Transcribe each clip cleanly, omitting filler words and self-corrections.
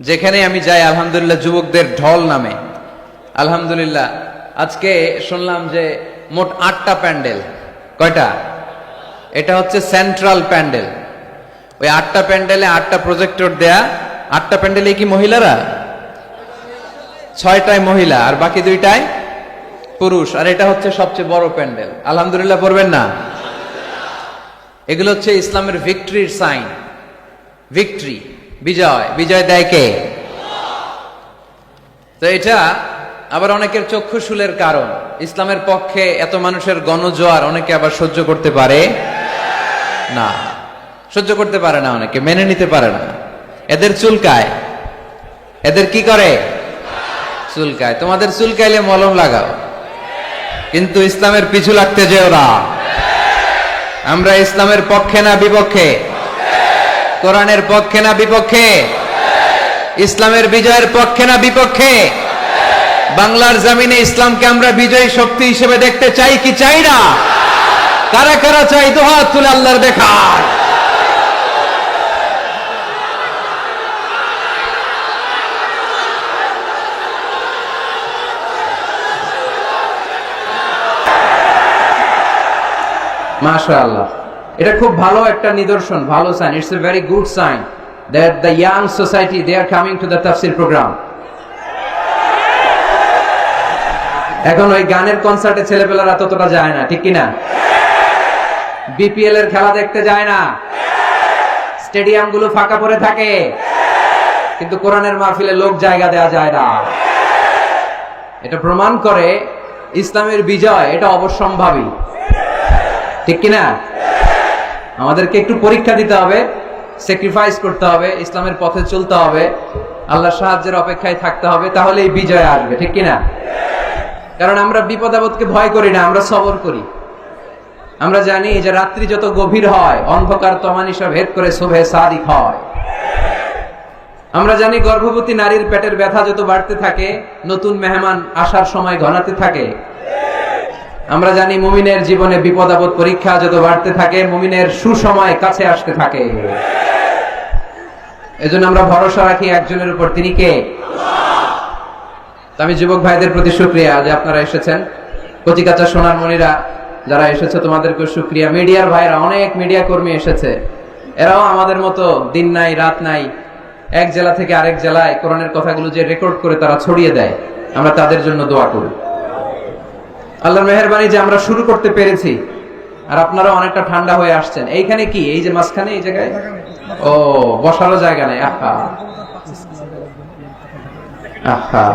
যেখানে আমি যাই আলহামদুলিল্লাহ যুবকদের ঢল নামে। আলহামদুলিল্লাহ আজকে শুনলাম যে মোট 8টা প্যান্ডেল। কয়টা? এটা হচ্ছে সেন্ট্রাল প্যান্ডেল। ওই 8টা প্যান্ডেলে 8টা প্রজেক্টর দেয়া। 8টা প্যান্ডেলে কি মহিলারা? 6টায় মহিলা আর বাকি 2টায় পুরুষ। আর এটা হচ্ছে সবচেয়ে বড় প্যান্ডেল। আলহামদুলিল্লাহ পড়বেন না? এগুলো হচ্ছে ইসলামের ভিক্টরির সাইন। ভিক্টরি, বিজয়। বিজয় দেয় কে? তো এটা আবার অনেকের চক্ষুশূলের কারণ। ইসলামের পক্ষে এত মানুষের গণজোয়ার অনেকে আবার সহ্য করতে পারে না, সহ্য করতে পারে না, অনেকে মেনে নিতে পারে না। এদের চুলকায়। এদের কি করে? চুলকায়। তোমাদের চুলকাইলে মলম লাগাও, কিন্তু ইসলামের পিছু লাগতে যেও না। আমরা ইসলামের পক্ষে না বিপক্ষে? কোরআনের পক্ষে না বিপক্ষে? ইসলামের বিজয়ের পক্ষে না বিপক্ষে? বাংলার জমিনে ইসলামকে আমরা বিজয়ী শক্তি হিসেবে দেখতে চাই কি চাই না? কারা কারা চাই দুহাত তুলে আল্লাহর দেখার। মাশাআল্লাহ, এটা খুব ভালো একটা নিদর্শন, ভালো sign. It's a very good sign that the young society they are coming to the তাফসীর প্রোগ্রাম। এখন ওই গানের কনসার্টে ছেলেপেলারা ততটা যায় না, ঠিক কিনা? বিপিএল এর খেলা দেখতে যায় না, স্টেডিয়াম গুলো ফাঁকা পড়ে থাকে, কিন্তু কোরআনের মাহফিলে লোক জায়গা দেওয়া যায় না। এটা প্রমাণ করে ইসলামের বিজয় এটা অবশ্যম্ভাবী, ঠিক কিনা? আমাদেরকে একটু পরীক্ষা দিতে হবে, স্যাক্রিফাইস করতে হবে, ইসলামের পথে চলতে হবে, আল্লাহর সাহায্যের অপেক্ষায় থাকতে হবে, তাহলে এই বিজয় আসবে, ঠিক কিনা? কারণ আমরা বিপদ আপদকে ভয় করি না, আমরা সবর করি। আমরা জানি যে রাত্রি যত গভীর হয় অন্ধকার তমানিসা ভেদ করে শোভে সাদিক হয়। আমরা জানি গর্ভবতী নারীর পেটের ব্যথা যত বাড়তে থাকে নতুন মেহমান আসার সময় ঘনাতে থাকে। আমরা জানি মুমিনের জীবনে বিপদ আপদ পরীক্ষা যত বাড়তে থাকে মুমিনের সুসময় কাছে আসতে থাকে। এজন্য আমরা ভরসা রাখি একজনের উপর, তিনি কে? আমি যুবক ভাইদের প্রতি শুকরিয়া যে আপনারা এসেছেন। কচিকাচা সোনার মণিরা যারা এসেছে তোমাদেরকে শুকরিয়া। মিডিয়ার ভাইরা, অনেক মিডিয়া কর্মী এসেছে, এরাও আমাদের মতো দিন নাই রাত নাই এক জেলা থেকে আরেক জেলায় কোরআনের কথাগুলো যে রেকর্ড করে তারা ছড়িয়ে দেয়, আমরা তাদের জন্য দোয়া করি। আল্লাহর মেহেরবানি যে আমরা শুরু করতে পেরেছি, আর আপনারা অনেকটা ঠান্ডা হয়ে আসছেন। এইখানে কি এই যে মাঝখানে এই জায়গায় ও বসারও জায়গা নাই। আহা আহা,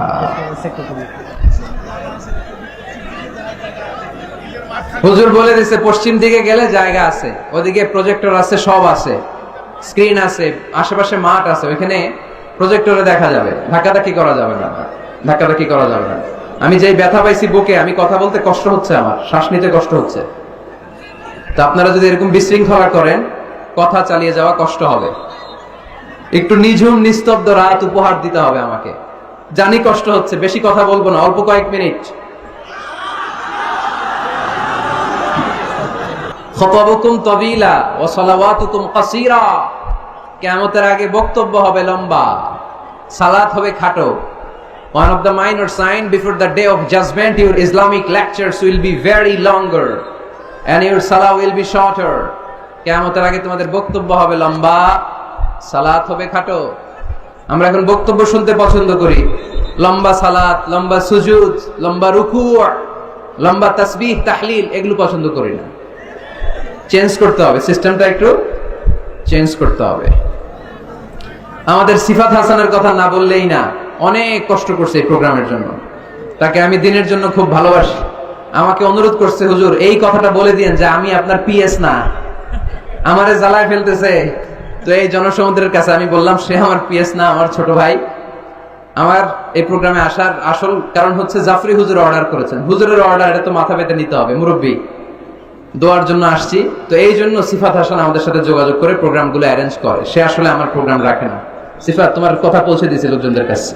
হুজুর বলে দিছে পশ্চিম দিকে গেলে জায়গা আছে, ওদিকে প্রজেক্টর আছে, সব আছে, স্ক্রিন আছে, আশেপাশে মাঠ আছে, ওইখানে প্রজেক্টরে দেখা যাবে। ধাক্কাধাক্কি করা যাবে না, ধাক্কাধাক্কি করা যাবে না। আমি যেই ব্যথা পাইছি বুকে, আমি কথা বলতে কষ্ট হচ্ছে, আমার শ্বাস নিতে কষ্ট হচ্ছে। তো আপনারা যদি এরকম বিশৃঙ্খলা করেন কথা চালিয়ে যাওয়া কষ্ট হবে। একটু নিঝুম নিস্তব্ধ রাত উপহার দিতে হবে আমাকে। জানি কষ্ট হচ্ছে, বেশি কথা বলবো না, অল্প কয়েক মিনিট। খুতাবুকুম তাবিলা ওয়া সালাওয়াতুকুম কাসীরা। কিয়ামতের আগে বক্তব্য হবে লম্বা, সালাত হবে খাটো। One of the minor sign before the day of judgment, your Islamic lectures will be very longer and your salah will be shorter. কিয়ামতের আগে তোমাদের বক্তব্য হবে লম্বা, সালাত হবে খাটো। আমরা এখন বক্তব্য শুনতে পছন্দ করি, লম্বা সালাত, লম্বা সুজুদ, লম্বা রুকু', লম্বা তাসবিহ তাহলিল, এগুলো পছন্দ করি না। চেঞ্জ করতে হবে, সিস্টেমটা একটু চেঞ্জ করতে হবে। আমাদের সিফাত হাসানের কথা না বললেই না, অনেক কষ্ট করছে এই প্রোগ্রামের জন্য। তাকে আমি দিনের জন্য খুব ভালোবাসি। আমাকে অনুরোধ করছে, হুজুর এই কথাটা বলে দিয়েন যে আমি আপনার পিএস না, আমারে জ্বালায় ফেলতেছে। তো এই জনসমুদ্রের কাছে আমি বললাম সে আমার পিএস না, আমার ছোট ভাই। আমার এই প্রোগ্রামে আসার আসল কারণ হচ্ছে জাফরি হুজুর অর্ডার করেছেন। হুজুরের অর্ডার, এটা তো মাথা পেতে নিতে হবে, মুরব্বী। দোয়ার জন্য আসছি, তো এই জন্য সিফাত হাসান আমাদের সাথে যোগাযোগ করে প্রোগ্রামগুলো অ্যারেঞ্জ করে। সে আসলে আমার প্রোগ্রাম রাখে না। সিফাত, তোমার কথা পৌঁছে দিয়েছে লোকজনদের কাছে।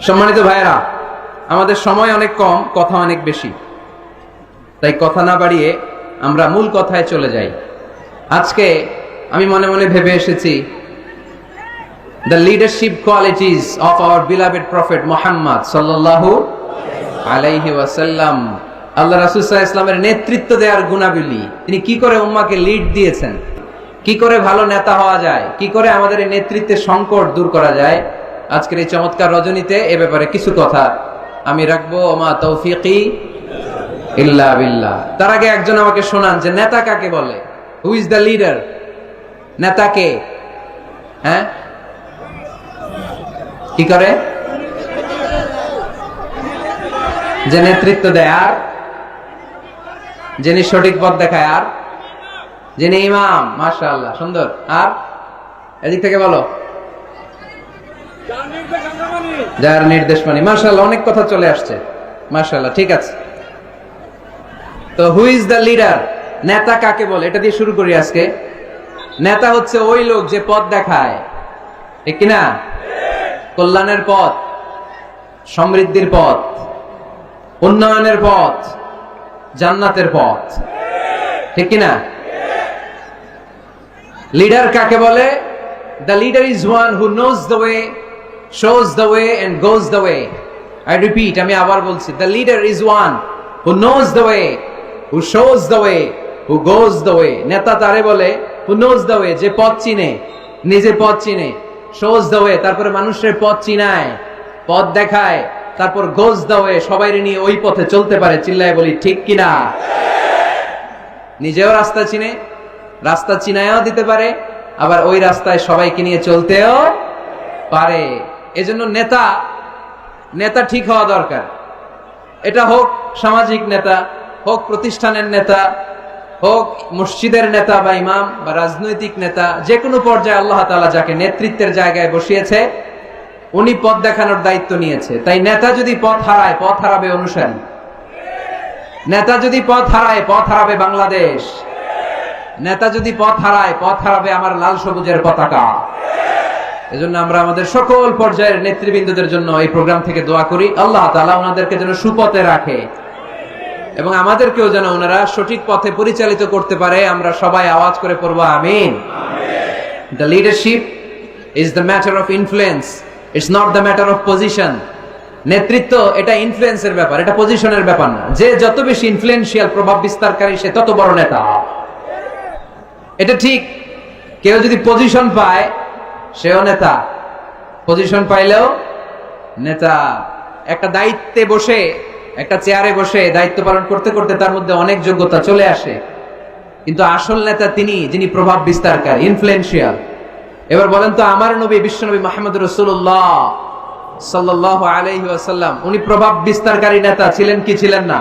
সম্মানিত ভাইয়েরা, আমাদের সময় অনেক কম, কথা অনেক বেশি, তাই কথা না বাড়িয়ে আমরা মূল কথায় চলে যাই। আজকে আমি মনে মনে ভেবে এসেছি the leadership qualities of our beloved Prophet Muhammad sallallahu alaihi wasallam. আল্লাহ রাসূল সাল্লাল্লাহু আলাইহি ওয়াসাল্লামের নেতৃত্ব দেওয়ার গুণাবলী, তিনি কি করে উম্মাহকে লিড দিয়েছেন, কি করে ভালো নেতা হওয়া যায়, কি করে আমাদের এই নেতৃত্বের সংকট দূর করা যায়, আজকের এই চমৎকার রজনীতে এ ব্যাপারে কিছু কথা আমি রাখবো। ওমা তৌফিকি ইল্লা বিল্লাহ। তার আগে একজন আমাকে শোনান যে নেতা কাকে বলে? Who is the leader? নেতা কে? হ্যাঁ, কি করে? যে নেতৃত্ব দেয়, আর যিনি সঠিক পথ দেখায়, আর যিনি ইমাম। মাশাআল্লাহ, সুন্দর। আর এদিক থেকে বলো, যার নির্দেশ মানি। মাশাআল্লাহ, অনেক কথা চলে আসছে। মাশাআল্লাহ, ঠিক আছে। তো হু ইজ দ্য লিডার? নেতা কাকে বলে, এটা দিয়ে শুরু করি আজকে। নেতা হচ্ছে ওই লোক যে পথ দেখায়, ঠিক কিনা? কল্যাণের পথ, সমৃদ্ধির পথ, উন্নয়নের পথ, জান্নাতের পথ, ঠিক কিনা? লিডার কাকে বলে? The leader is one who knows the way, shows the way and goes the way. I repeat, আমি আবার বলছি, the leader is one who knows the way, who shows the way, who goes the way. নেতা তারে বলে who knows the way, যে পথ চিনে, নিজে পথ চিনে, shows the way, তারপরে মানুষের পথ চিনায়, পথ দেখায়, তারপর goes the way, সবাইরে নিয়ে ওই পথে চলতে পারে। চিল্লায় বলি ঠিক কিনা? নিজেও রাস্তা চিনে, রাস্তা চিনায়ও দিতে পারে, আবার ওই রাস্তায় সবাইকে নিয়ে চলতেও পারে। এজন্য নেতা নেতা ঠিক হওয়া দরকার। এটা হোক সামাজিক নেতা, হোক প্রতিষ্ঠানের নেতা, হোক মসজিদের নেতা বা ইমাম বা রাজনৈতিক নেতা, যে কোনো পর্যায়ে আল্লাহ তাআলা যাকে নেতৃত্বের জায়গায় বসিয়েছে উনি পথ দেখানোর দায়িত্ব নিয়েছে। তাই নেতা যদি পথ হারায়, পথ হারাবে অনুসারী। নেতা যদি পথ হারায়, পথ হারাবে বাংলাদেশ। নেতা যদি পথ হারায়, পথ হারাবে আমার লাল সবুজের পতাকা। এজন্য আমরা আমাদের সকল পর্যায়ের নেতৃবৃন্দদের জন্য এই প্রোগ্রাম থেকে দোয়া করি, আল্লাহ তাআলা ওনাদেরকে যেন সুপথে রাখে এবং আমাদেরকেও যেন ওনারা সঠিক পথে পরিচালিত করতে পারে। আমরা সবাই আওয়াজ করে পড়বো আমিন। The leadership is the matter of influence, it's not the matter of position. নেতৃত্ব এটা ইনফ্লুয়েন্সের ব্যাপার, এটা পজিশনের ব্যাপার না। যে যত বেশি ইনফ্লুয়েন্সিয়াল, প্রভাব বিস্তারকারী, সে তত বড় নেতা। এটা ঠিক। কেউ যদি পজিশন পায় সেও নেতা, পজিশন পাইলেও নেতা। একটা দায়িত্বে বসে, একটা চেয়ারে বসে দায়িত্ব পালন করতে করতে তার মধ্যে অনেক যোগ্যতা চলে আসে, কিন্তু আসল নেতা তিনি যিনি প্রভাব বিস্তারকারী, ইনফ্লুয়েন্সিয়াল। এবার বলেন তো, আমার নবী বিশ্বনবী মুহাম্মদ রাসূলুল্লাহ সাল্লাল্লাহু আলাইহি ওয়াসাল্লাম উনি প্রভাব বিস্তারকারী নেতা ছিলেন কি ছিলেন না?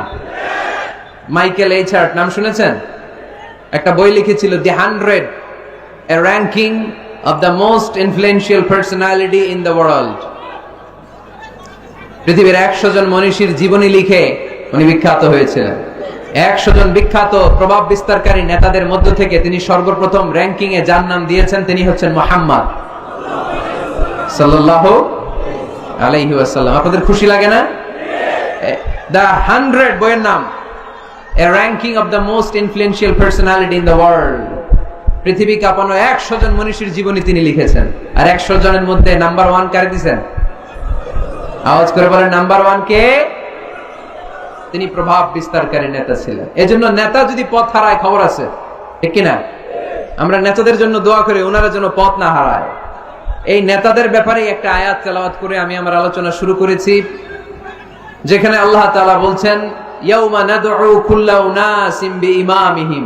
মাইকেল এইচ হার্ট নাম শুনেছেন? একটা বই লিখেছিল, দি 100, a ranking of the most influential personality in the world. পৃথিবীর 100 জন মনীষীর জীবনী লিখে উনি বিখ্যাত হয়েছিলেন। 100 জন বিখ্যাত প্রভাব বিস্তারকারী নেতাদের মধ্য থেকে তিনি সর্বপ্রথম র্যাঙ্কিং এ যার নাম দিয়েছেন তিনি হচ্ছেন মুহাম্মদ সাল্লাল্লাহু আলাইহি ওয়াসাল্লাম। আপনাদের খুশি লাগে না? দ্য 100 বইয়ের নাম, a ranking of the most influential personality in the world. পৃথিবী কাঁপানো 100 জন মনীষীর জীবনী তিনি লিখেছেন। আর 100 জনের মধ্যে নাম্বার 1 কারে দিয়েছেন? আওয়াজ করে বলেন, নাম্বার 1 কে? তিনি প্রভাব বিস্তারকারী নেতা ছিলেন। এজন্য নেতা যদি পথ হারায়, খবর আছে, ঠিক কিনা? আমরা নেতাদের জন্য দোয়া করি ওনারা যেন পথ না হারায়। এই নেতাদের ব্যাপারে একটা আয়াত তেলাওয়াত করে আমি আমার আলোচনা শুরু করেছি, যেখানে আল্লাহ তাআলা বলছেন, ইয়াউমা নাদউ কুল্লা উনাসিম বিইমামিহিম।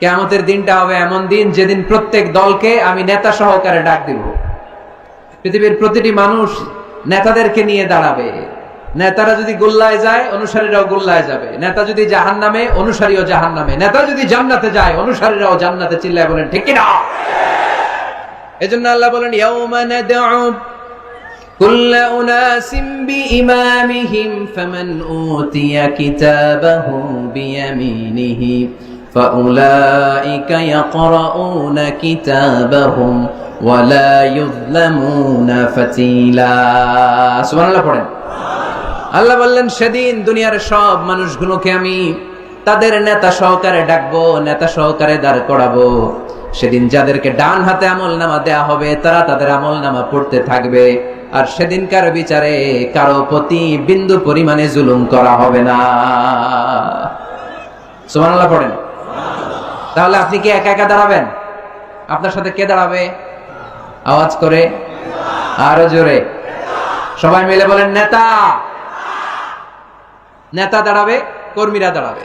কিয়ামতের দিনটা হবে এমন দিন যেদিন প্রত্যেক দলকে আমি নেতা সহকারে ডাক দিব। পৃথিবীর প্রতিটি মানুষ নেতাদেরকে নিয়ে দাঁড়াবে। নেতারা যদি গোল্লায় যায়, অনুসারীরাও গোল্লায় যাবে। নেতা যদি জাহান্নামে, অনুসারীও জাহান্নামে। নেতা যদি জান্নাতে যায়, অনুসারীরাও জান্নাতে। চিল্লায় বলেন ঠিক কিনা? এজন্য আল্লাহ বলেন, ইয়াউমা নাদউ কুল্লা উনাসিম বিইমামিহিম ফামান উতিয়া কিতাবাহু বিয়ামিনিহি ফাউলাইকা ইয়াকরাউনা কিতাবাহুম ওয়ালা ইউযলামুনা ফাতিলা। সুবহানাল্লাহ পড়েন। আল্লাহ বললেন, সেদিন দুনিয়ার সব মানুষগুলোকে আমি তাদের নেতা সহকারে ডাকবো, নেতা সহকারে দাঁড় করাবো। সেদিন যাদেরকে ডান হাতে আমলনামা দেয়া হবে তারা তাদের আমলনামা পড়তে থাকবে, আর সেদিনকার বিচারে কারো প্রতি বিন্দু পরিমাণে জুলুম করা হবে না। সুবহানাল্লাহ পড়েন। তাহলে আপনি কি একা একা দাঁড়াবেন? আপনার সাথে কে দাঁড়াবে? আওয়াজ করে আরো জোরে সবাই মিলে বলেন, নেতা। নেতা দাঁড়াবে, কর্মীরা দাঁড়াবে।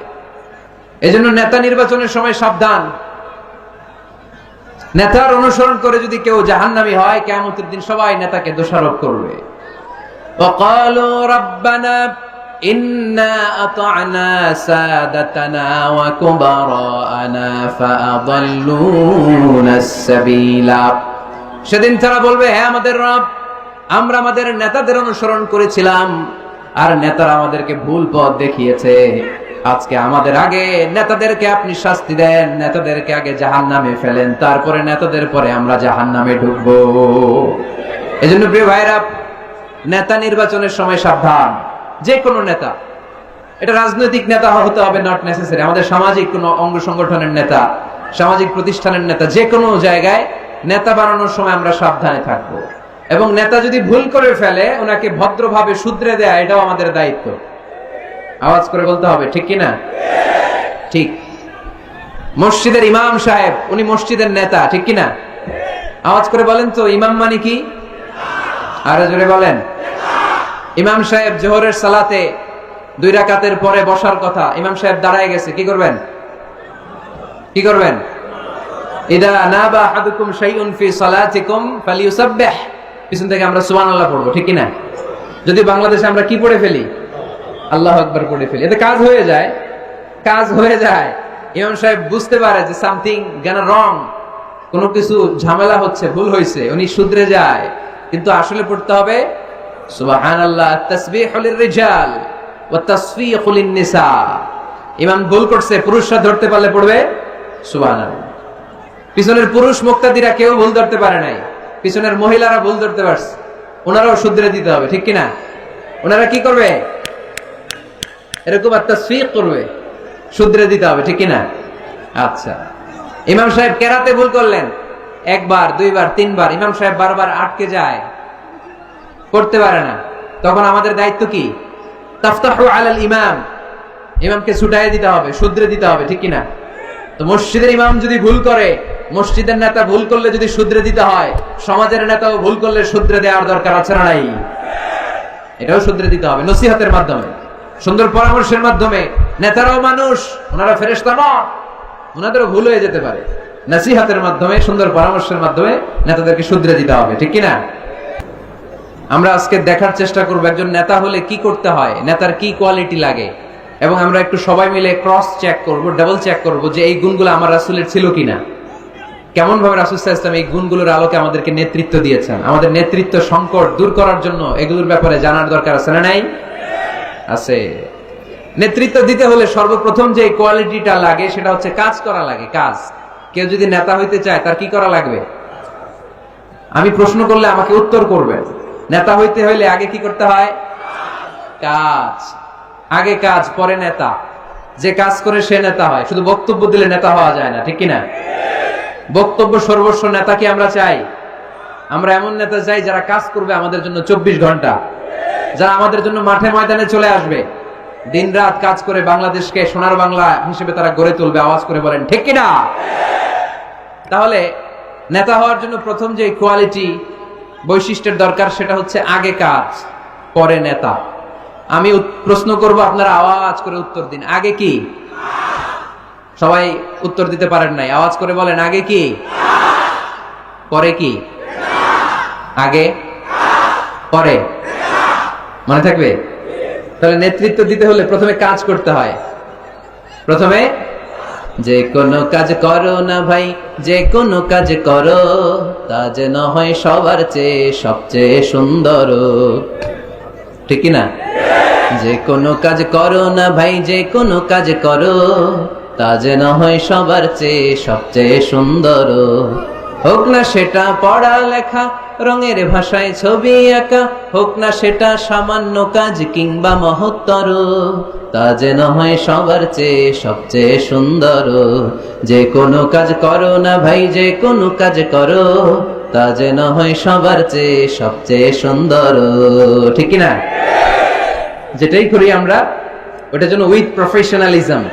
এজন্য নেতা নির্বাচনের সময় সাবধান। নেতার অনুসরণ করে যদি কেউ জাহান্নামী হয়, কিয়ামতের দিন সবাই নেতাকে দোষারোপ করবে। وقالوا ربنا إنا أطعنا سادتنا وكبراءنا فأضلونا السبيل। সেদিন তারা বলবে, হে আমাদের রব, আমরা আমাদের নেতাদের অনুসরণ করেছিলাম আর নেতারা আমাদেরকে ভুল পথ দেখিয়েছে। আজকে আমাদের আগে নেতাদেরকে আপনি শাস্তি দেন, নেতাদেরকে আগে জাহান্নামে ফেলেন, তারপরে নেতাদের পরে আমরা জাহান্নামে ঢুকবো। এজন্য প্রিয় ভাইরা, নেতা নির্বাচনের সময় সাবধান। যে কোনো নেতা, এটা রাজনৈতিক নেতা হতে হবে নট নেসেসারি, আমাদের সামাজিক কোনো অঙ্গ সংগঠনের নেতা, সামাজিক প্রতিষ্ঠানের নেতা, যে কোনো জায়গায় নেতা বানানোর সময় আমরা সাবধানে থাকবো। এবং নেতা যদি ভুল করে ফেলে, ওনাকে ভদ্রভাবে শুধরে দেয়া, এটাও আমাদের দায়িত্ব। আওয়াজ করে বলতে হবে, ঠিক কিনা? ঠিক। মসজিদের ইমাম সাহেব, উনি মসজিদের নেতা, ঠিক কিনা? আওয়াজ করে বলেন তো, ইমাম মানে কি? আরো জোরে বলেন। ইমাম সাহেব জোহরের সালাতে 2 রাকাতের পরে বসার কথা, ইমাম সাহেব দাঁড়ায় গেছে, কি করবেন? কি করবেন? ইদা নাবা আহাদুকুম শাইউন ফি সালাতিকুম ফালিয়ুসাব্বিহ। পিছন থেকে আমরা সুবহানাল্লাহ পড়বো, ঠিক কিনা? যদি বাংলাদেশে আমরা কি পড়ে ফেলি? আল্লাহু আকবার পড়ে ফেলি, এতে কাজ হয়ে যায়। কাজ হয়ে যায়। ইমাম সাহেব বুঝতে পারে যে সামথিং গানা রং, কোনো কিছু ঝামেলা হচ্ছে, ভুল হয়েছে, উনি শুধরে যায়। কিন্তু আসলে পড়তে হবে সুবহানাল্লাহ, তাসবিহু লিররিজাল ওয়া তাসফিহু লিন-নিসা। ইমাম ভুল করছে, পুরুষরা ধরতে পারলে পড়বে সুবহানাল্লাহ। পিছনের পুরুষ মুক্তাদিরা কেউ ভুল ধরতে পারে নাই, পিছনের মহিলারা ভুল ধরতে পারছে, ওনারাও শুধরে দিতে হবে, ঠিক কিনা? ওনারা কি করবে? এরকম তাসফিহ করবে, শুধরে দিতে হবে, ঠিক কিনা? আচ্ছা, ইমাম সাহেব কেরাতে ভুল করলেন, 1 বার 2 বার 3 বার, ইমাম সাহেব বারবার আটকে যায়, করতে পারে না। তখন আমাদের দায়িত্ব কি? তাফতাহু আলাল ইমাম, ইমামকে ছুটাই দিতে হবে, শুধরে দিতে হবে, ঠিক কিনা? তো মসজিদের ইমাম যদি ভুল করে, মসজিদের নেতা ভুল করলে যদি শুধরে দিতে হয়, সমাজের নেতাও ভুল করলে শুধরে দেওয়ার দরকার আছে না নাই? এটাও শুধরে দিতে হবে নসিহতের মাধ্যমে, সুন্দর পরামর্শের মাধ্যমে। নেতারাও মানুষ, ওনারা ফেরেশতা নন, ওনাদেরও ভুল হয়ে যেতে পারে। নসিহতের মাধ্যমে, সুন্দর পরামর্শের মাধ্যমে নেতাদেরকে শুধরে দিতে হবে, ঠিক কিনা? আমরা আজকে দেখার চেষ্টা করবো একজন নেতা হলে কি করতে হয়, নেতার কি কোয়ালিটি লাগে, এবং আমরা একটু সবাই মিলে ক্রস চেক করব, ডাবল চেক করব যে এই গুণগুলো আমার রাসূলের ছিল কিনা। কেমন ভাবে রাসূল সাল্লাল্লাহু আলাইহি ওয়াসাল্লাম এই গুণগুলোর আলোকে আমাদেরকে নেতৃত্ব দিয়েছেন। আমাদের নেতৃত্ব সংকট দূর করার জন্য এগুলোর ব্যাপারে জানার দরকার আছে না নাই? আছে। নেতৃত্ব দিতে হলে সর্বপ্রথম যে কোয়ালিটিটা লাগে সেটা হচ্ছে কাজ করা লাগে। কাজ। কেউ যদি নেতা হইতে চায় তার কি করা লাগবে? আমি প্রশ্ন করলে আমাকে উত্তর করবেন। নেতা হইতে হইলে আগে কি করতে হয়? কাজ। আগে কাজ, পরে নেতা। যে কাজ করে সে নেতা হয়। শুধু বক্তব্য দিলে নেতা হওয়া যায় না, ঠিক কিনা? বক্তব্য সর্বস্ব নেতা কি আমরা চাই? আমরা এমন নেতা চাই যারা কাজ করবে আমাদের জন্য 24 ঘন্টা, যারা আমাদের জন্য মাঠে ময়দানে চলে আসবে, দিন রাত কাজ করে বাংলাদেশকে সোনার বাংলা হিসেবে তারা গড়ে তুলবে। আওয়াজ করে বলেন ঠিক কিনা? তাহলে নেতা হওয়ার জন্য প্রথম যে কোয়ালিটি, বৈশিষ্ট্যের দরকার সেটা হচ্ছে আগে কাজ, পরে নেতা। আমি প্রশ্ন করব, আপনারা আওয়াজ করে উত্তর দিন। আগে কি? সবাই উত্তর দিতে পারেন নাই, আওয়াজ করে বলেন আগে কি? পরে কি? আগে পরে মনে থাকবে? তাহলে নেতৃত্ব দিতে হলে প্রথমে কাজ করতে হয়। প্রথমে যে কোনো কাজ করো না ভাই, যে কোনো কাজ করো, তা যেন হয় সবার চেয়ে সবচেয়ে সুন্দর। ঠিক না? যে কোনো কাজ করো না ভাই, যে কোনো কাজ করো, তা যেন হয় সবার চেয়ে সবচেয়ে সুন্দর। হোক না সেটা পড়া লেখা, রঙের ভাষায় ছবি আঁকা, হোক না সেটা সামান্য কাজ কিংবা মহত্তর, তা যেন হয় সবার চেয়ে সবচেয়ে সুন্দর। যে কোনো কাজ করো না ভাই, যে কোনো কাজ করো, তা যেন হয় সবার চেয়ে সবচেয়ে সুন্দর। ঠিক কিনা? যেটাই করি আমরা ওটা যেন উইথ প্রফেশনালিজম,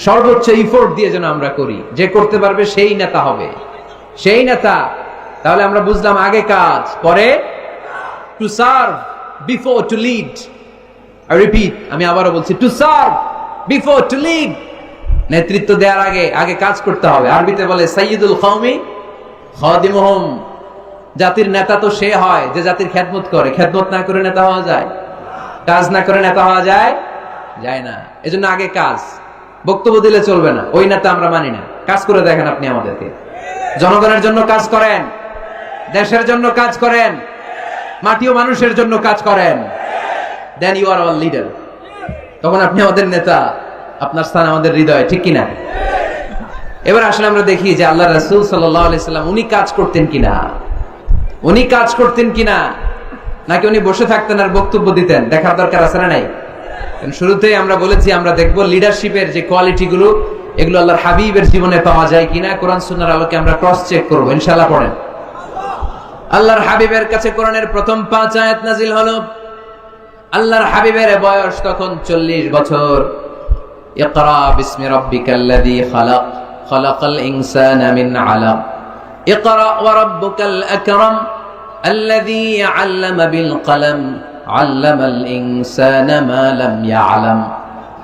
সর্বোচ্চ ইফোর্ট দিয়ে যেন আমরা করি। যে করতে পারবে সেই নেতা হবে, সেই নেতা। তাহলে আমরা বুঝলাম আগে কাজ, পরে to serve before to lead. I repeat, আমি আবারও বলছি, to serve before to lead. নেতৃত্ব দেওয়ার আগে আগে কাজ করতে হবে। আরবিতে বলে সাইয়্যিদুল কওমি খাদিমুহুম। জাতির নেতা তো সে হয় যে জাতির খেদমত করে। খেদমত না করে নেতা হওয়া যায়? কাজ না করে নেতা হওয়া যায়? যায় না। এজন্য আগে কাজ। বক্তব্য দিলে চলবে না, ওই নেতা আমরা মানি না। কাজ করে দেখেন আপনি আমাদেরকে। জনগণের জন্য কাজ করেন, দেশের জন্য কাজ করেন, মাটি ও মানুষের জন্য কাজ করেন, then you are our leader. তখন আপনি আমাদের নেতা, আপনার স্থান আমাদের হৃদয়ে। ঠিক কিনা? এবার আসলে আমরা দেখি যে আল্লাহ রাসূল সাল্লাল্লাহু আলাইহি সাল্লাম উনি কাজ করতেন কিনা, উনি কাজ করতেন কিনা, নাকি উনি বসে থাকতেন আর বক্তব্য দিতেন? দেখার দরকার আছে না নাই? শুরুতেই আমরা বলেছি আমরা দেখব লিডারশিপের যে কোয়ালিটি গুলো, এগুলো আল্লাহর হাবিবের জীবনে পাওয়া যায় কিনা কোরআন সুন্নাহর আলোকে আমরা ক্রস চেক করব ইনশাআল্লাহ। পড়েন। আল্লাহর হাবিবের কাছে কোরআনের প্রথম 5 আয়াত নাজিল হলো। আল্লাহর হাবিবের বয়স তখন 40 বছর। ইকরা বিসমি রাব্বিকাল্লাযী খালাক, খালাকাল ইনসানা মিন আলাক, ইকরা ওয়া রাব্বুকাল আকরাম আল্লাযী আল্লামা বিল কলম, আল্লামাল ইনসানা মা লাম ইয়ালাম।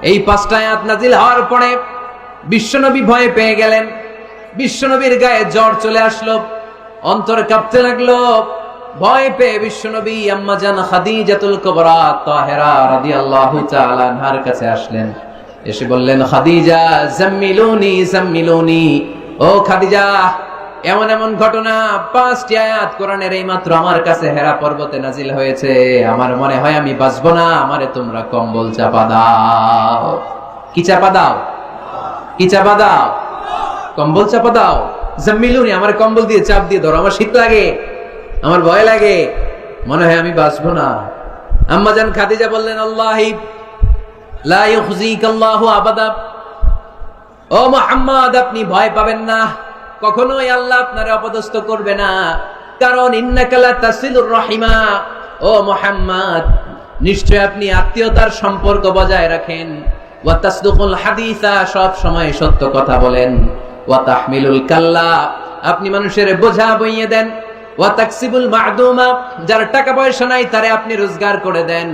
এই 5টা আয়াত নাজিল হওয়ার পরে বিশ্বনবী ভয় পেয়ে গেলেন। বিশ্বনবীর গায়ে জ্বর চলে আসলো, অন্তর কাঁপতে লাগলো। ভয় পেয়ে বিশ্বনবী আম্মা জান খাদিজাতুল কুবরা তাহেরা রাদিয়াল্লাহু তাআলা আনহার কাছে আসলেন। এসে বললেন, খাদিজা জাম্মিলুনি জাম্মিলুনি, ও খাদিজা, এমন এমন ঘটনা 5টি আয়াত কোরআনের এইমাত্র আমার কাছে হেরা পর্বতে নাজিল হয়েছে। আমার মনে হয় আমি বাঁচবো না, আমারে তোমরা কম্বল চাপা দাও। কি চাপা দাও? কি চাপা দাও? কম্বল চাপা দাও। জাম্মিলুনি, আমার কম্বল দিয়ে চাপ দিয়ে ধরো, আমার শীত লাগে, আমার ভয় লাগে, মনে হয় আমি বাঁচবো না। আম্মা জান খাদিজা বললেন, আল্লাহি লা ইউখজিকাল্লাহু আবাদা, ও মুহাম্মদ আপনি ভয় পাবেন না, কখনোই আল্লাহ আপনারে অপদস্থ করবে না। কারণ ইন্নাকা লা তাসিলুর রাহিমা, ও মুহাম্মদ নিশ্চয় আপনি আত্মীয়তার সম্পর্ক বজায় রাখেন। ওয়া তাসদুকুল হাদিসা, সব সময় সত্য কথা বলেন। ওয়া তাহমিলুল কাল্লা, আপনি মানুষের বোঝা বইয়ে দেন। ওয়া তাকসিবুল মা'দুমা, যার টাকা পয়সা নাই তারে আপনি রোজগার করে দেন।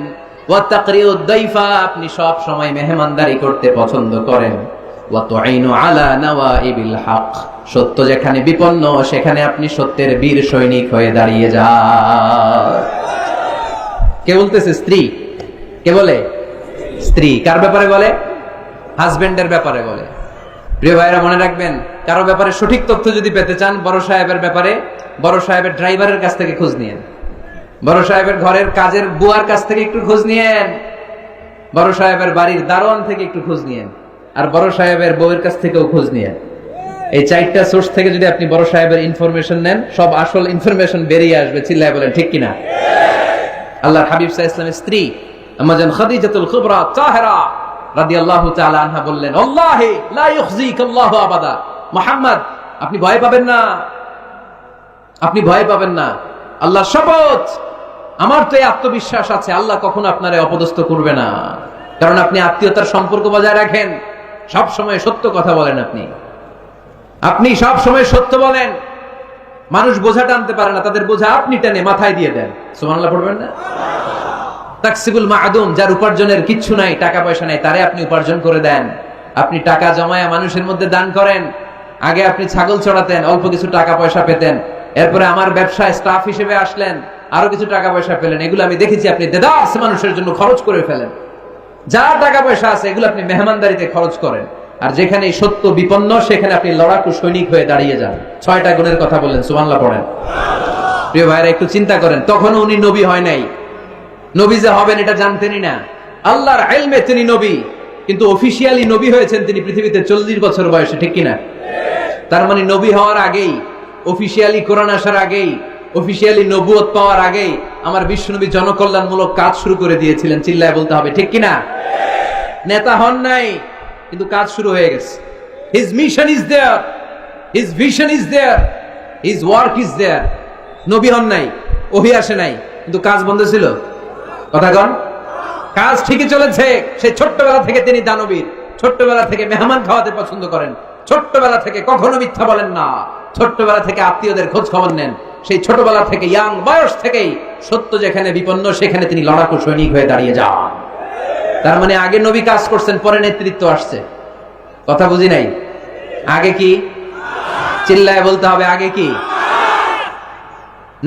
ওয়া তাকরিউদ দাইফা, আপনি সব সময় মেহমানদারি করতে পছন্দ করেন। ওয়া তুঈনু আলা নাওয়াইবিল হক, সত্য যেখানে বিপন্ন সেখানে আপনি সত্যের বীর সৈনিক হয়ে দাঁড়িয়ে যান। কে বলতেছে? স্ত্রী। কে বলে? স্ত্রী। কার ব্যাপারে বলে? হাজবেন্ডের ব্যাপারে বলে। প্রিয় ভাইরা মনে রাখবেন, কারো ব্যাপারে সঠিক তথ্য যদি পেতে চান, বড় সাহেবের ব্যাপারে বড় সাহেবের ড্রাইভারের কাছ থেকে খোঁজ নিয়েন, বড় সাহেবের ঘরের কাজের বুয়ার কাছ থেকে একটু খোঁজ নিয়েন, বড় সাহেবের বাড়ির দারোয়ান থেকে একটু খোঁজ নিয়েন, আর বড় সাহেবের বউয়ের কাছ থেকেও খোঁজ নিয়েন। এই 4টা সোর্স থেকে যদি আপনি বড় সাহেবের ইনফরমেশন নেন, সব আসল ইনফরমেশন বেরিয়ে আসবে। চিল্লায় বলেন ঠিক কিনা? আল্লাহর হাবিব সাল্লাল্লাহু আলাইহি ওয়াসাল্লামের স্ত্রী আম্মা জান খাদিজাতুল কুবরা তাহেরা রাদিয়াল্লাহু তাআলা আনহা বললেন, আল্লাহি লা ইউখজিকাল্লাহু আবাদা, মুহাম্মদ আপনি ভয় পাবেন না, আপনি ভয় পাবেন না। আল্লাহর শপথ, আমার তো এই আত্মবিশ্বাস আছে আল্লাহ কখনো আপনারে অপদস্থ করবে না। কারণ আপনি আত্মীয়তার সম্পর্ক বজায় রাখেন, সব সময় সত্য কথা বলেন। আপনি সব সময় সত্য বলেন। মানুষ বোঝা টানতে পারে না, তাদের বোঝা আপনি টেনে মাথায় দিয়ে দেন। সুবহানাল্লাহ পড়বেন না? তাকসিবুল মা'দুম, যার উপার্জনের কিচ্ছু নাই, টাকা পয়সা নাই, তারে আপনি উপার্জন করে দেন। আপনি টাকা জমায়া মানুষের মধ্যে দান করেন। আগে আপনি ছাগল চড়াতেন, অল্প কিছু টাকা পয়সা পেতেন। এরপরে আমার ব্যবসায় স্টাফ হিসেবে আসলেন, আরো কিছু টাকা পয়সা পেলেন। এগুলো আমি দেখেছি আপনি দেদারস মানুষের জন্য খরচ করে ফেলেন। যা টাকা পয়সা আছে এগুলো আপনি মেহমানদারিতে খরচ করেন। আর যেখানে সত্য বিপন্ন সেখানে আপনি লড়াকু সৈনিক হয়ে দাঁড়িয়ে যান। 6টা গুণের কথা বললেন। সুবহানাল্লাহ পড়েন। প্রিয় ভাইরা একটু চিন্তা করেন, তখন উনি নবী হয় নাই, নবী যে হবেন এটা জানতেনই না। আল্লাহর ইলমে তিনি নবী, কিন্তু অফিশিয়ালি নবী হয়েছেন তিনি পৃথিবীতে 40 বছর বয়সে। ঠিক কিনা? তার মানে নবী হওয়ার আগেই, অফিশিয়ালি কোরআন আসার আগেই অফিসিয়ালি নবুয়ত পাওয়ার আগেই আমার বিশ্বনবী জনকল্যাণমূলক কাজ শুরু করে দিয়েছিলেন। চিল্লায় বলতে হবে ঠিক কিনা? নেতা হন নাই, কিন্তু কাজ শুরু হয়ে গেছে। His mission is there, his vision is there, his work is there. নবী হন নাই, ওহী আসে নাই, কিন্তু কাজ বন্ধ ছিল। কথা কন, কাজ ঠিকই চলেছে। সেই ছোট্টবেলা থেকে তিনি দানবীর, ছোট্টবেলা থেকে মেহমান খাওয়াতে পছন্দ করেন, ছোট্টবেলা থেকে কখনো মিথ্যা বলেন না, ছোট্টবেলা থেকে আত্মীয়দের খোঁজ খবর নেন। সেই ছোটবেলা থেকে ইয়াং বয়স থেকেই সত্য যেখানে বিপন্ন সেখানে তিনি লড়াকু সৈনিক হয়ে দাঁড়িয়ে যান। তার মানে আগে নবী কাজ করছেন, পরে নেতৃত্ব আসছে। কথা বুঝি নাই? আগে কি? চিল্লায় বলতে হবে আগে কি?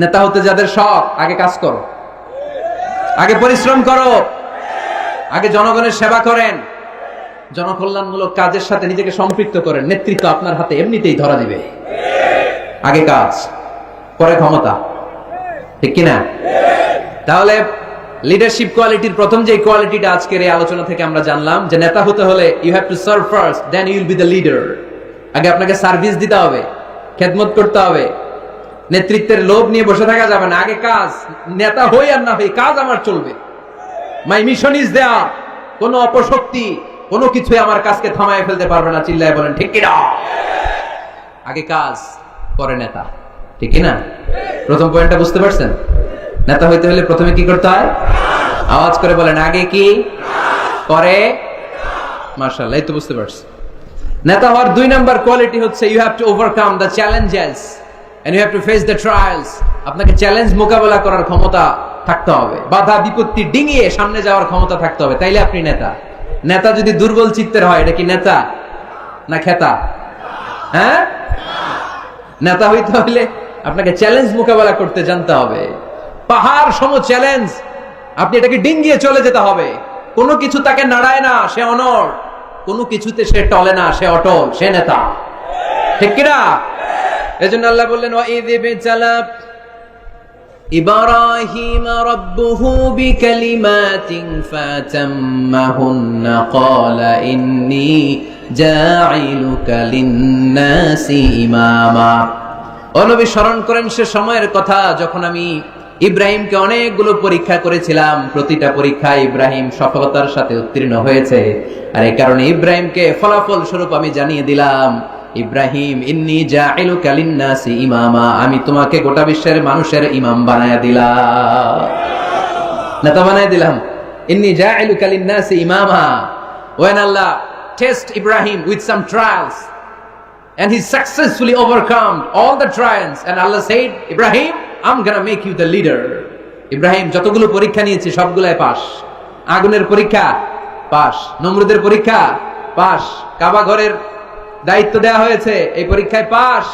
নেতা হতে যাদের শখ, আগে কাজ করো, আগে পরিশ্রম করো, আগে জনগণের সেবা করেন, জনকল্যাণমূলক কাজের সাথে নিজেকে সম্পৃক্ত করেন। নেতৃত্ব আপনার হাতে এমনিতেই ধরা দিবে। আগে কাজ, পরে ক্ষমতা, ঠিক কিনা? তাহলে লিডারশিপ কোয়ালিটির প্রথম যে কোয়ালিটিটা আজকের এই আলোচনা থেকে আমরা জানলাম, যে নেতা হতে হলে you have to serve first, then you will be the leader. আগে আপনাকে সার্ভিস দিতে হবে, খেদমত করতে হবে। নেতৃত্বের লোভ নিয়ে বসে থাকা যাবে না, আগে কাজ। নেতা হই আর না হই, কাজ আমার চলবে। মাই মিশন ইজ দেয়ার। কোন অপশক্তি, কোনো কিছুই আমার কাজকে থামায় ফেলতে পারবে না। চিল্লায় বলেন ঠিক কিনা? আগে কাজ, পরে নেতা, ঠিক কিনা? প্রথম পয়েন্টটা বুঝতে পারছেন? নেতা হইতে হলে প্রথমে কি করতে হয়? আওয়াজ করে বলেন আগে কি, পরে। মাশাআল্লাহ, এই তো বুঝতে পারছি। নেতা হওয়ার 2 নাম্বার কোয়ালিটি হচ্ছে you have to overcome the challenges and you have to face the trials. আপনাকে চ্যালেঞ্জ মোকাবেলা করার ক্ষমতা থাকতে হবে, বাধা বিপত্তি ডিঙিয়ে সামনে যাওয়ার ক্ষমতা থাকতে হবে, তাইলে আপনি নেতা। নেতা যদি দুর্বল চিত্তের হয়, এটা কি নেতা না খেতা? হ্যাঁ, নেতা হইতে হলে আপনাকে চ্যালেঞ্জ মোকাবেলা করতে জানতে হবে। পাহাড় সম চ্যালেঞ্জ, আপনি এটাকে ডিঙ্গিয়ে চলে যেতে হবে। কোনো কিছু তাকে নাড়ায় না, সে অনড়। কোনো কিছুতে সে টলে না, সে অটল, সে নেতা, ঠিক কিনা? এজন্য আল্লাহ বললেন ওয়াইদ বিতালা ইব্রাহিম রাব্বুহু বিকালিমাতিন ফাতাম্মাহুন্না ক্বালা ইন্নী জাঈলুকা লিন-নাসি ইমামা। ও নবী, স্মরণ করেন সে সময়ের কথা যখন আমি ইব্রাহিমকে অনেকগুলো পরীক্ষা করেছিলাম। প্রতিটা পরীক্ষায় ইব্রাহিম সফলতার সাথে উত্তীর্ণ হয়েছে। আর এই কারণে ইব্রাহিমকে ফলাফল স্বরূপ আমি জানিয়ে দিলাম, ইব্রাহিম ইন্নী জাঈলুকা লিন-নাসি ইমামা, আমি তোমাকে গোটা বিশ্বের মানুষের ইমাম বানায়া দিলাম, নেতা বানায়া দিলাম। ইন্নী জাঈলুকা লিন-নাসি ইমামা। When Allah test Ibrahim with some trials and he successfully overcome all the trials, and Allah said, Ibrahim, I'm gonna make you the leader. Ibrahim যতগুলো পরীক্ষা নিয়েছে সবগুলাই পাস। আগুনের পরীক্ষা পাস, নমরুদের পরীক্ষা পাস, কাবা ঘরের দায়িত্ব দেওয়া হয়েছে, এই পরীক্ষায় পাস।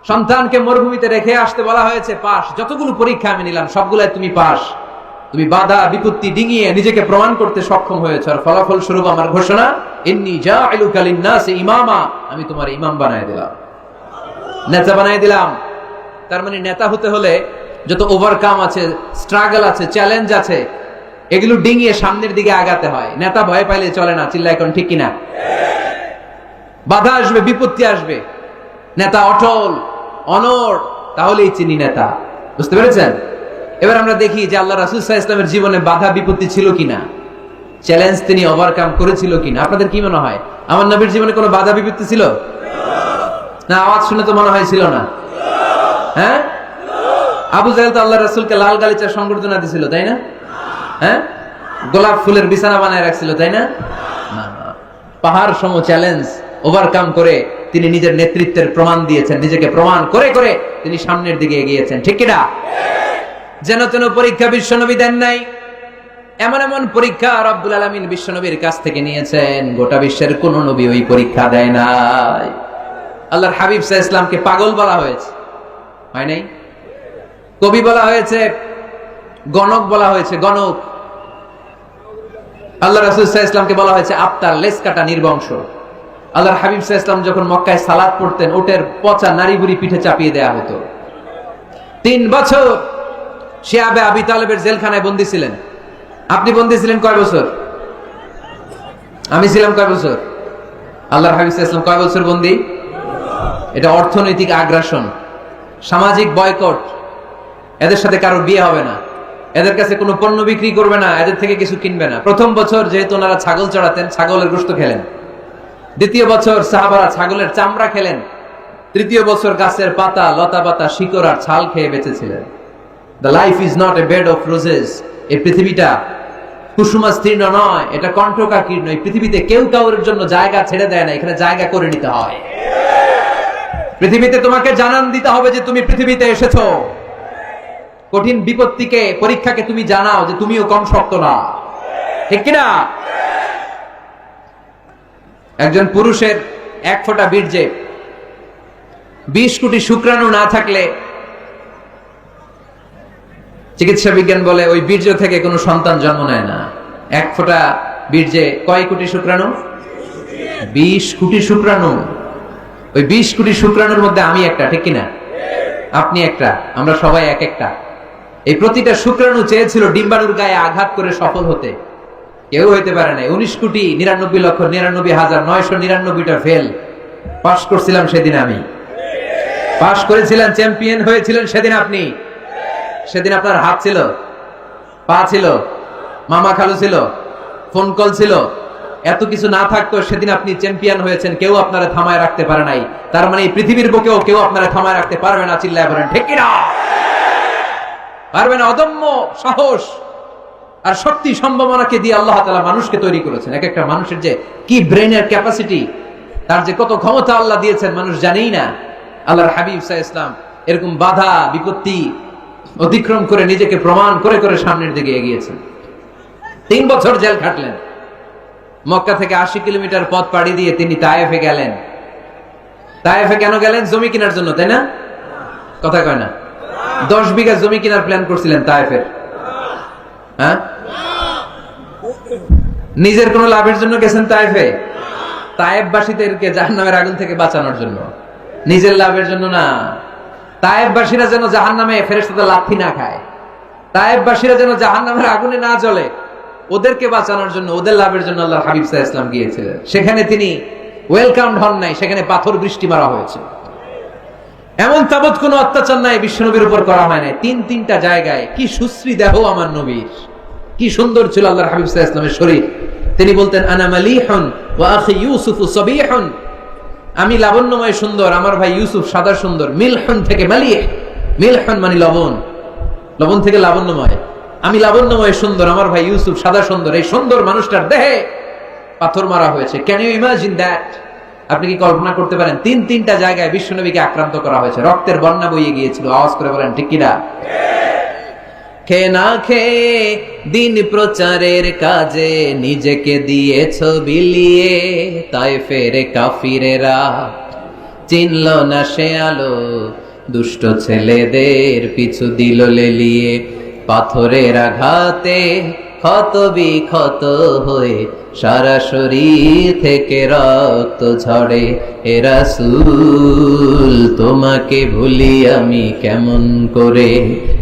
সন্তানকে মরুভূমিতে রেখে আসতে বলা হয়েছে, পাস। যতগুলো পরীক্ষা আমি নিলাম সবগুলাই তুমি পাস। তুমি বাধা বিপত্তি ডিঙিয়ে নিজেকে প্রমাণ করতে সক্ষম হয়েছ। আর ফলাফল স্বরূপ আমার ঘোষণা, ইন্নী জাঈলুকা লিন-নাসি ইমামা, আমি তোমার ইমাম বানায় দিলাম, নেতা বানায় দিলাম। তার মানে নেতা হতে হলে যত ওভারকাম আছে, স্ট্রাগল আছে, চ্যালেঞ্জ আছে, এগুলো ডিঙিয়ে সামনের দিকে আগাতে হয়। নেতা ভয় পাইলে চলে না। চিল্লা এখন ঠিক কিনা? বাধা আসবে, বিপত্তি আসবে, নেতা অটল অনড়, তাহলেই চিনি নেতা। বুঝতে পেরেছেন? এবার আমরা দেখি যে আল্লাহ রাসূল সাল্লাল্লাহু আলাইহি ওয়াসাল্লামের জীবনে বাধা বিপত্তি ছিল কিনা, চ্যালেঞ্জ তিনি ওভারকাম করেছিল কিনা। আপনাদের কি মনে হয়, আমার নবীর জীবনে কোনো বাধা বিপত্তি ছিল না? আওয়াজ শুনে তো মনে হয় ছিল না। হ্যাঁ, আবু জাহেল তো আল্লাহ রাসূলকে লাল গালিচার সংবর্ধনা দিছিল, তাই না? হ্যাঁ, গোলাপ ফুলের বিছানা বানায় রাখছিল, তাই না? পাহাড় সম চ্যালেঞ্জ ওভারকাম করে তিনি নিজের নেতৃত্বের প্রমাণ দিয়েছেন। নিজেকে প্রমাণ করে করে তিনি সামনের দিকে এগিয়েছেন, ঠিক কিনা? যেন তেন পরীক্ষা বিশ্বনবী দেন নাই। এমন এমন পরীক্ষা রব্বুল আলামিন বিশ্বনবীর কাছ থেকে নিয়েছেন, গোটা বিশ্বের কোন নবী ওই পরীক্ষা দেয় নাই। আল্লাহর হাবিব সাল্লাল্লাহু আলাইহি ওয়াসাল্লামকে পাগল বলা হয়েছে, হয় নাই? কবি বলা হয়েছে, গণক বলা হয়েছে, গণক। আল্লাহ রাসূল সাল্লাল্লাহু আলাইহি ওয়াসাল্লামকে বলা হয়েছে আফতার, লেস কাটা, নির্বংশ। আল্লাহর হাবিব সাল্লাল্লাহু আলাইহি ওয়াসাল্লাম যখন মক্কায় সালাত পড়তেন, ওটের পচা নারী বুড়ি পিঠে চাপিয়ে দেয়া হতো। 3 বছর সে আবি তালেবের জেলখানায় বন্দী ছিলেন। আপনি বন্দী ছিলেন কয় বছর? আমি ছিলাম কয় বছর? আল্লাহর হাবিব সাল্লাল্লাহু আলাইহি ওয়াসাল্লাম কয় বছর বন্দী? এটা অর্থনৈতিক আগ্রাসন। সামাজিক বয়কট, এদের সাথে কারো বিয়ে হবে না, এদের কাছে কোনো পণ্য বিক্রি করবে না, এদের থেকে কিছু কিনবে না। প্রথম বছর যেহেতু ওনারা ছাগল চড়াতেন, ছাগলের গোশত খেলেন। দ্বিতীয় বছর সাহাবারা ছাগলের চামড়া খেলেন। তৃতীয় বছর গাছের পাতা, লতা পাতা, শিকড় আর ছাল খেয়ে বেঁচেছিলেন। The life is not a bed of roses. এই পৃথিবীটা কুসুমাস্তীর্ণ নয়, এটা কণ্ঠকাকীর্ণ। এই পৃথিবীতে কেউ কাউরের জন্য জায়গা ছেড়ে দেয় না, এখানে জায়গা করে নিতে হয়। পৃথিবীতে তোমাকে জানান দিতে হবে যে তুমি পৃথিবীতে এসেছো। কঠিন বিপত্তিকে, পরীক্ষাকে তুমি জানাও যে তুমিও কম শক্ত না, ঠিক কিনা? একজন পুরুষের এক ফোঁটা বীর্যে 20 কোটি শুক্রাণু না থাকলে চিকিৎসা বিজ্ঞান বলে ওই বীর্য থেকে কোনো সন্তান জন্ম নেয় না। এক ফোঁটা বীর্যে কয় কোটি শুক্রাণু? 20 কোটি শুক্রাণু। ওই 20 কোটি শুক্রাণুর মধ্যে আমি একটা, ঠিক কিনা? আপনি একটা, আমরা সবাই এক একটা। এই প্রতিটা শুক্রাণু চেয়েছিল ডিম্বাণুর গায়ে আঘাত করে সফল হতে, কেউ হইতে পারে না। 19,99,99,999টা ফেল। পাশ করছিলাম সেদিন আমি, পাশ করেছিলেন, চ্যাম্পিয়ন হয়েছিলেন সেদিন আপনি। সেদিন আপনার হাত ছিল, পা ছিল, মামা খালু ছিল, ফোন কল ছিল, এত কিছু না থাকতো সেদিন আপনি চ্যাম্পিয়ন হয়েছেন। কেউ আপনারা থামায় রাখতে পারে নাই। তার মানে এই পৃথিবীর বুকেও কেউ আপনারা থামায় রাখতে পারবে না। চিল্লায় বলেন ঠিক কিনা? পারবে না। অদম্য সাহস আর শক্তি সম্ভাবনাকে দিয়ে আল্লাহ তাআলা মানুষকে তৈরি করেছেন। এক একটা মানুষের যে কি ব্রেনের ক্যাপাসিটি, তার যে কত ক্ষমতা আল্লাহ দিয়েছেন মানুষ জানেই না। আল্লাহর হাবিব সাল্লাল্লাহু আলাইহি ওয়াসাল্লাম এরকম বাধা বিপত্তি অতিক্রম করে নিজেকে প্রমাণ করে করে সামনের দিকে এগিয়েছেন। 3 বছর জেল খাটলেন। মক্কা থেকে 80 কিলোমিটার পথ পাড়ি দিয়ে তিনি তায়েফে গেলেন। তায়েফে কেন গেলেন? জমি কেনার জন্য, তাই না? কথা কয় না? 10 বিঘা জমি কেনার প্ল্যান করছিলেন তায়েফের। হ্যাঁ, নিজের কোন লাভের জন্য গেছেন তায়েফে? তায়েফবাসীদেরকে জাহান্নামের আগুন থেকে বাঁচানোর জন্য, নিজের লাভের জন্য না। তায়েফবাসীরা যেন জাহান্নামে ফেরেশতাদের লাথি না খায়, তায়েফবাসীরা যেন জাহান্নামের আগুনে না জ্বলে, ওদেরকে বাঁচানোর জন্য, ওদের লাভের জন্য আল্লাহর হাবিব সাল্লাল্লাহু আলাইহি ওয়াসাল্লাম গিয়েছিলেন। সেখানে তিনি ওয়েলকামড হন নাই, সেখানে পাথর বৃষ্টি মারা হয়েছে। এমন তাবৎ কোন অত্যাচার নাই বিশ্বনবীর উপর করা হয় নাই। 3টা জায়গায় কি সুশ্রী দেহ আমার নবীর, কি সুন্দর ছিল আল্লাহর হাবিব সাল্লাল্লাহু আলাইহি ওয়াসাল্লামের শরীর। তিনি বলতেন আনা মালিহুন ওয়া আখি ইউসুফু সাবিহুন, আমি লাবণ্যময় সুন্দর, আমার ভাই ইউসুফ সাদা সুন্দর। মিলহুন থেকে মালিহ, মিলহুন মানে লবণ, লবণ থেকে লাবণ্যময়। আমি লাবণ্যময় সুন্দর, আমার ভাই ইউসুফ সাদা সুন্দর। এই সুন্দর মানুষটার দেহে পাথর মারা হয়েছে। Can you imagine that? আপনি কি কল্পনা করতে পারেন? 3টা জায়গায় বিশ্বনবীকে আক্রান্ত করা হয়েছে, রক্তের বন্যা বইয়ে গিয়েছিল। আওয়াজ করে বলেন ঠিক কিনা? খেয়ে না খেয়ে দিন প্রচারের কাজে নিজেকে দিয়েছ বিলিয়ে, তায়েফের কাফিরেরা চিনল না সে আলো, দুষ্ট ছেলেদের পিছু দিল লেলিয়ে। পাথরের আঘাতে ক্ষত বিক্ষত হয়ে সারা শরীর থেকে রক্ত ঝরে। হে রাসূল তোমাকে ভুলি আমি কেমন করে,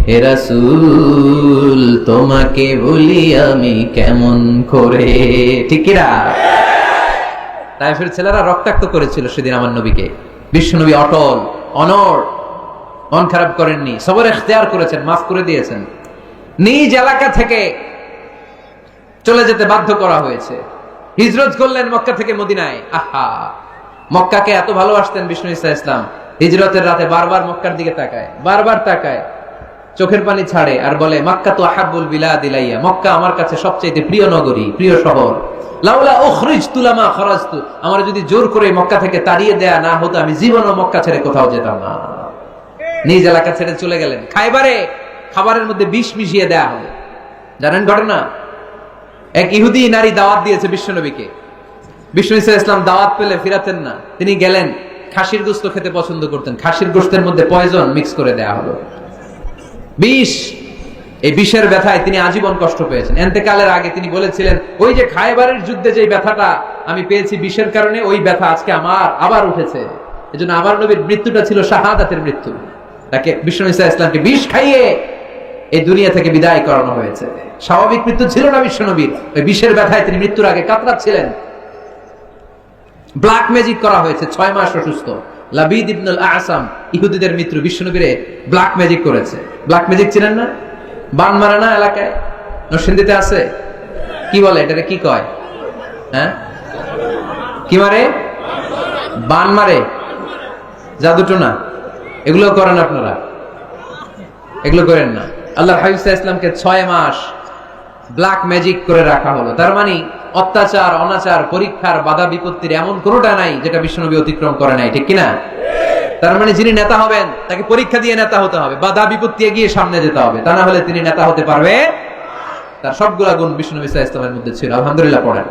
হে রাসূল তোমাকে ভুলি আমি কেমন করে। ঠিক কিনা? তায়েফের ছেলেরা রক্তাক্ত করেছিল সেদিন আমার নবীকে। বিশ্বনবী অটল, অনড়, মন খারাপ করেননি, সবর ইখতিয়ার করেছেন, মাফ করে দিয়েছেন। নিজ এলাকা থেকে চলে যেতে বাধ্য করা হয়েছে। হিজরত করলেন মক্কা থেকে মদিনায়। আহা, মক্কাকে এত ভালোবাসতেন বিষ্ণু ইসা ইসলাম। হিজরতের রাতে বারবার মক্কার দিকে তাকায়, বারবার তাকায়, চোখের পানি ছাড়ে আর বলে মক্কা তো আহাব্বুল বিলাদ ইলাইয়া, মক্কা আমার কাছে সবচেয়ে প্রিয় নগরী, প্রিয় শহর। লাউলা উখরিজতু লামা খরাজতু, আমার যদি জোর করে মক্কা থেকে তাড়িয়ে দেয়া না হতো আমি জীবনও মক্কা ছেড়ে কোথাও যেতাম না। নিজ এলাকা ছেড়ে চলে গেলেন। খাইবারে খাবারের মধ্যে বিষ মিশিয়ে দেয়া হবে, জানেন ঘটনা? এক ইহুদি নারী দাওয়াত দিয়েছে বিশ্বনবীকে। বিষ্ণু ইসা ইসলাম দাওয়াত পেলে ফিরাতেন না। তিনি গেলেন, খাসির গোশত খেতে পছন্দ করতেন। খাসির গোশতের মধ্যে পয়জন মিক্স করে দেয়া হলো, বিষ। এই বিষের ব্যথায় তিনি আজীবন কষ্ট পেয়েছেন। এন্তেকালের আগে তিনি বলেছিলেন, ওই যে খায়বারের যুদ্ধে যে ব্যথাটা আমি পেয়েছি বিষের কারণে, ওই ব্যথা আজকে আমার আবার উঠেছে। এজন্য আমার নবীর মৃত্যুটা ছিল শাহাদাতের মৃত্যু। তাকে বিষ্ণু ইসা ইসলামকে বিষ খাইয়ে এই দুনিয়া থেকে বিদায় করানো হয়েছে। স্বাভাবিক মৃত্যু ছিল না বিশ্বনবীর, ওই বিষের ব্যথায় তিনি মৃত্যুর আগে কাতরাচ্ছিলেন। ব্ল্যাক ম্যাজিক করা হয়েছে, 6 মাস অসুস্থ। লাবিদ ইবনুল আসাম ইহুদিদের মিত্র বিশ্বনবীরে ব্ল্যাক ম্যাজিক করেছে। ব্ল্যাক ম্যাজিক চিনেন না? বান মারে না এলাকায়, নরসিংদীতে আছে। কি বলে এটারে, কি কয়? হ্যাঁ, কি মারে? বান মারে, জাদুটোনা, এগুলো করেন আপনারা? এগুলো করেন না। আল্লাহর হাবিব সাল্লাল্লাহু আলাইহি ওয়াসাল্লামকে 6 মাস ব্ল্যাক ম্যাজিক করে রাখা হলো। তার মানে অত্যাচার, অনাচার, পরীক্ষার, বাধা বিপত্তির এমন কোনোটা নাই যেটা বিশ্বনবী অতিক্রম করে নাই, ঠিক কিনা? তার মানে যিনি নেতা হবেন তাকে পরীক্ষা দিয়ে নেতা হতে হবে, বাধা বিপত্তি এগিয়ে সামনে যেতে হবে, তা না হলে তিনি নেতা হতে পারবে। তার সবগুলা গুণ বিশ্বনবী সাল্লাল্লাহু আলাইহি ওয়াসাল্লামের মধ্যে ছিল। আলহামদুলিল্লাহ পড়েন।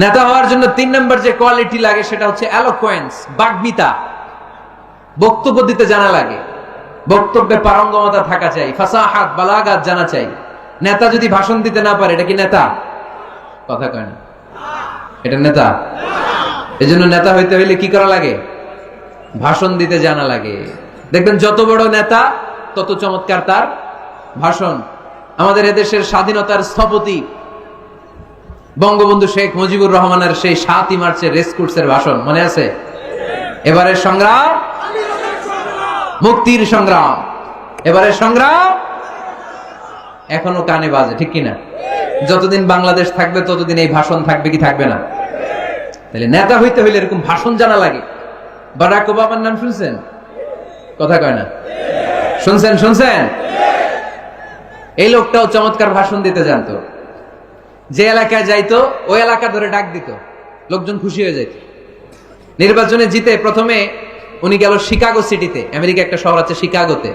নেতা হওয়ার জন্য 3 নম্বর যে কোয়ালিটি লাগে সেটা হচ্ছে এলোকোয়েন্স, বাগ্মিতা। বক্তব্য দিতে জানা লাগে, বক্তব্যে পারঙ্গমতা থাকা চাই, ফাসাহাত, বালাগাত জানা চাই। নেতা যদি ভাষণ দিতে না পারে এটা কি নেতা? কথা কয় না, এটা নেতা? এজন্য নেতা হইতে হইলে কি করা লাগে? ভাষণ দিতে জানা লাগে। দেখবেন যত বড় নেতা তত চমৎকার তার ভাষণ। আমাদের এদেশের স্বাধীনতার স্থপতি বঙ্গবন্ধু শেখ মুজিবুর রহমানের সেই 7ই মার্চের রেসকোর্সের ভাষণ মনে আছে? এবারের সংগ্রাম মুক্তির সংগ্রাম, এবারের সংগ্রাম এখনো কানে বাজে, ঠিক কিনা? যতদিন বাংলাদেশ থাকবে ততদিন এই ভাষণ থাকবে কি থাকবে না? তাহলে নেতা হইতে হইলে এরকম ভাষণ জানা লাগে। বারাক ওবামার নাম শুনছেন? কথা কয় না, শুনছেন? শুনছেন? এই লোকটাও চমৎকার ভাষণ দিতে জানতো। যে এলাকায় যাইতো ওই এলাকা ধরে ডাক দিত, লোকজন খুশি হয়ে যেত। নির্বাচনে জিতে প্রথমে উনি গেল শিকাগো সিটিতে, আমেরিকা একটা শহর আছে শিকাগোতে,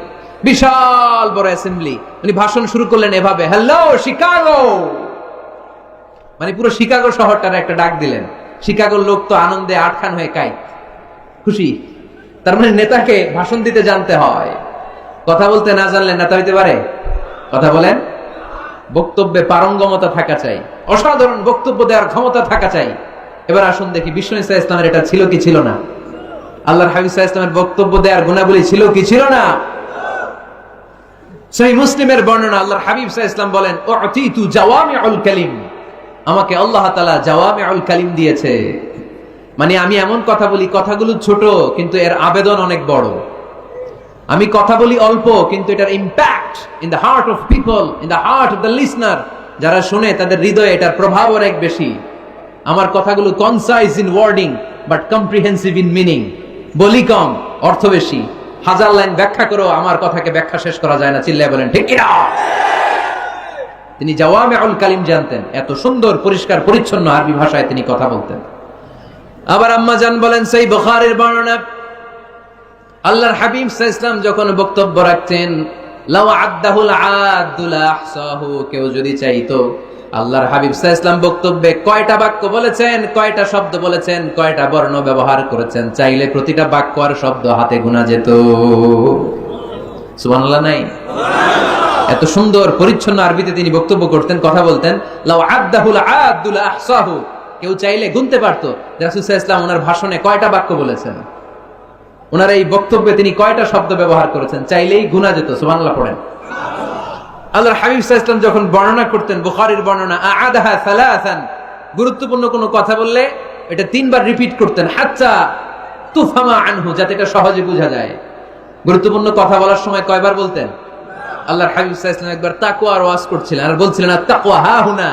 বিশাল বড় অ্যাসেম্বলি। উনি ভাষণ শুরু করলেন এভাবে, হ্যালো শিকাগো, মানে পুরো শিকাগো শহরটার একটা ডাক দিলেন। শিকাগোর লোক তো আনন্দে আটখান হয়ে কাই, খুশি। তার মানে নেতাকে ভাষণ দিতে জানতে হয়, কথা বলতে না জানলে নেতা হইতে পারে? কথা বলেন। বক্তব্যে পারঙ্গমতা থাকা চাই, অসাধারণ বক্তব্য দেওয়ার ক্ষমতা থাকা চাই। এবার আসুন দেখি বিশ্বনবী সাল্লাল্লাহু আলাইহি ওয়াসাল্লামের এটা ছিল কি ছিল না? আল্লাহর হাবিব সাল্লাল্লাহু আলাইহি ওয়াসাল্লামের বক্তব্য দেওয়ার গুণাবলী ছিল কি ছিল না? সহিহ মুসলিমের বর্ণনা, আল্লাহর হাবিব সাল্লাল্লাহু আলাইহি ওয়াসাল্লাম বলেন, উতিতু জাওয়ামিউল কালিম, আমাকে আল্লাহ তাআলা জাওয়ামিউল কালিম দিয়েছে। মানে আমি এমন কথা বলি, কথাগুলো ছোট কিন্তু এর আবেদন অনেক বড়। আমি কথা বলি অল্প কিন্তু এটার impact in the heart of people, in the heart of the listener, যারা শুনে তাদের হৃদয়ে এটার প্রভাব অনেক বেশি। আমার কথাগুলো concise in wording but comprehensive in meaning. বলি কম, অর্থ বেশি। 1000 লাইন ব্যাখ্যা করো, আমার কথাকে ব্যাখ্যা শেষ করা যায় না। চিল্লায় বলেন ঠিক কিনা? তিনি জাওয়ামিউল কালিম জানতেন, এত সুন্দর পরিষ্কার পরিচ্ছন্ন আরবি ভাষায় তিনি কথা বলতেন। আবার আম্মা জান বলেন, সেই বুখারীর বর্ণনা, আল্লাহর হাবিব সাল্লাল্লাহু আলাইহি ওয়াসাল্লাম যখন বক্তব্য রাখতেন, লাউ আদাহুল আদুল আহসাহু, কেউ যদি চাইতো আল্লাহর হাবিব সাল্লাল্লাহু আলাইহি ওয়াসাল্লাম বক্তব্যে কয়টা বাক্য বলেছেন, কয়টা শব্দ বলেছেন, কয়টা বর্ণ ব্যবহার করেছেন, চাইলে প্রতিটা বাক্য আর শব্দ হাতে গোনা যেত। সুবহানাল্লাহ নাই? এত সুন্দর পরিচ্ছন্ন আরবিতে তিনি বক্তব্য করতেন, কথা বলতেন। লাউ আদাহুল আদুল আহসাহু, কেউ চাইলে গুনতে পারতো রাসূল সাল্লাল্লাহু আলাইহি ওয়াসাল্লাম ওনার ভাষণে কয়টা বাক্য বলেছেন, ওনার এই বক্তব্যে তিনি কয়টা শব্দ ব্যবহার করেছেন, চাইলেই গুনা যেত। সুবহানাল্লাহ পড়েন। আল্লাহর হাবিব সাল্লাল্লাহু আলাইহি ওয়াসাল্লাম যখন বর্ণনা করতেন, বুখারীর বর্ণনা, আ'আদাহা সালাসান, গুরুত্বপূর্ণ কোনো কথা বললে এটা 3 বার রিপিট করতেন, হাত্তা তুফহামা আনহু, যাতে এটা সহজে বোঝা যায়। গুরুত্বপূর্ণ কথা বলার সময় কয়বার বলতেন? আল্লাহর হাবিব সাল্লাল্লাহু আলাইহি ওয়াসাল্লাম একবার তাকওয়ার ওয়াজ করছিলেন আর বলছিলেন, আত-তাকওয়া হা হুনা,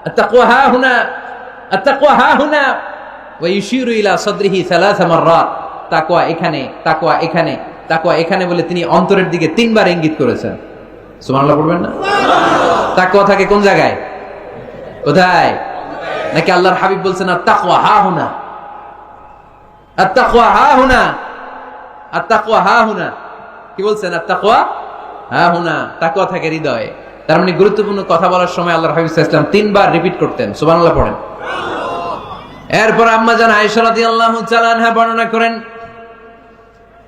আত-তাকওয়া হা হুনা, আত-তাকওয়া হা হুনা, ওয়া ইউশিরু ইলা সাদরিহি 3 মাররাত। তাকওয়া এখানে, তাকওয়া এখানে, তাকওয়া এখানে বলে তিনি অন্তরের দিকে 3 বার ইঙ্গিত করেছেন। সুবহানাল্লাহ পড়বেন না? তাকওয়া থাকে কোন জায়গায়? কোথায়? নাকি আল্লাহর হাবিব বলছেন আত-তাকওয়া হা হুনা, আত-তাকওয়া হা হুনা, আত-তাকওয়া হা হুনা? কি বলছেন? আত-তাকওয়া হা হুনা। তাকওয়া থাকে হৃদয়ে। তার মানে গুরুত্বপূর্ণ কথা বলার সময় আল্লাহর হাবিব সাল্লাল্লাহু আলাইহি ওয়াসাল্লাম 3 বার রিপিট করতেন। সুবহানাল্লাহ পড়েন। এরপর আম্মা জান আয়েশা রাদিয়াল্লাহু তাআলা আনহা বর্ণনা করেন,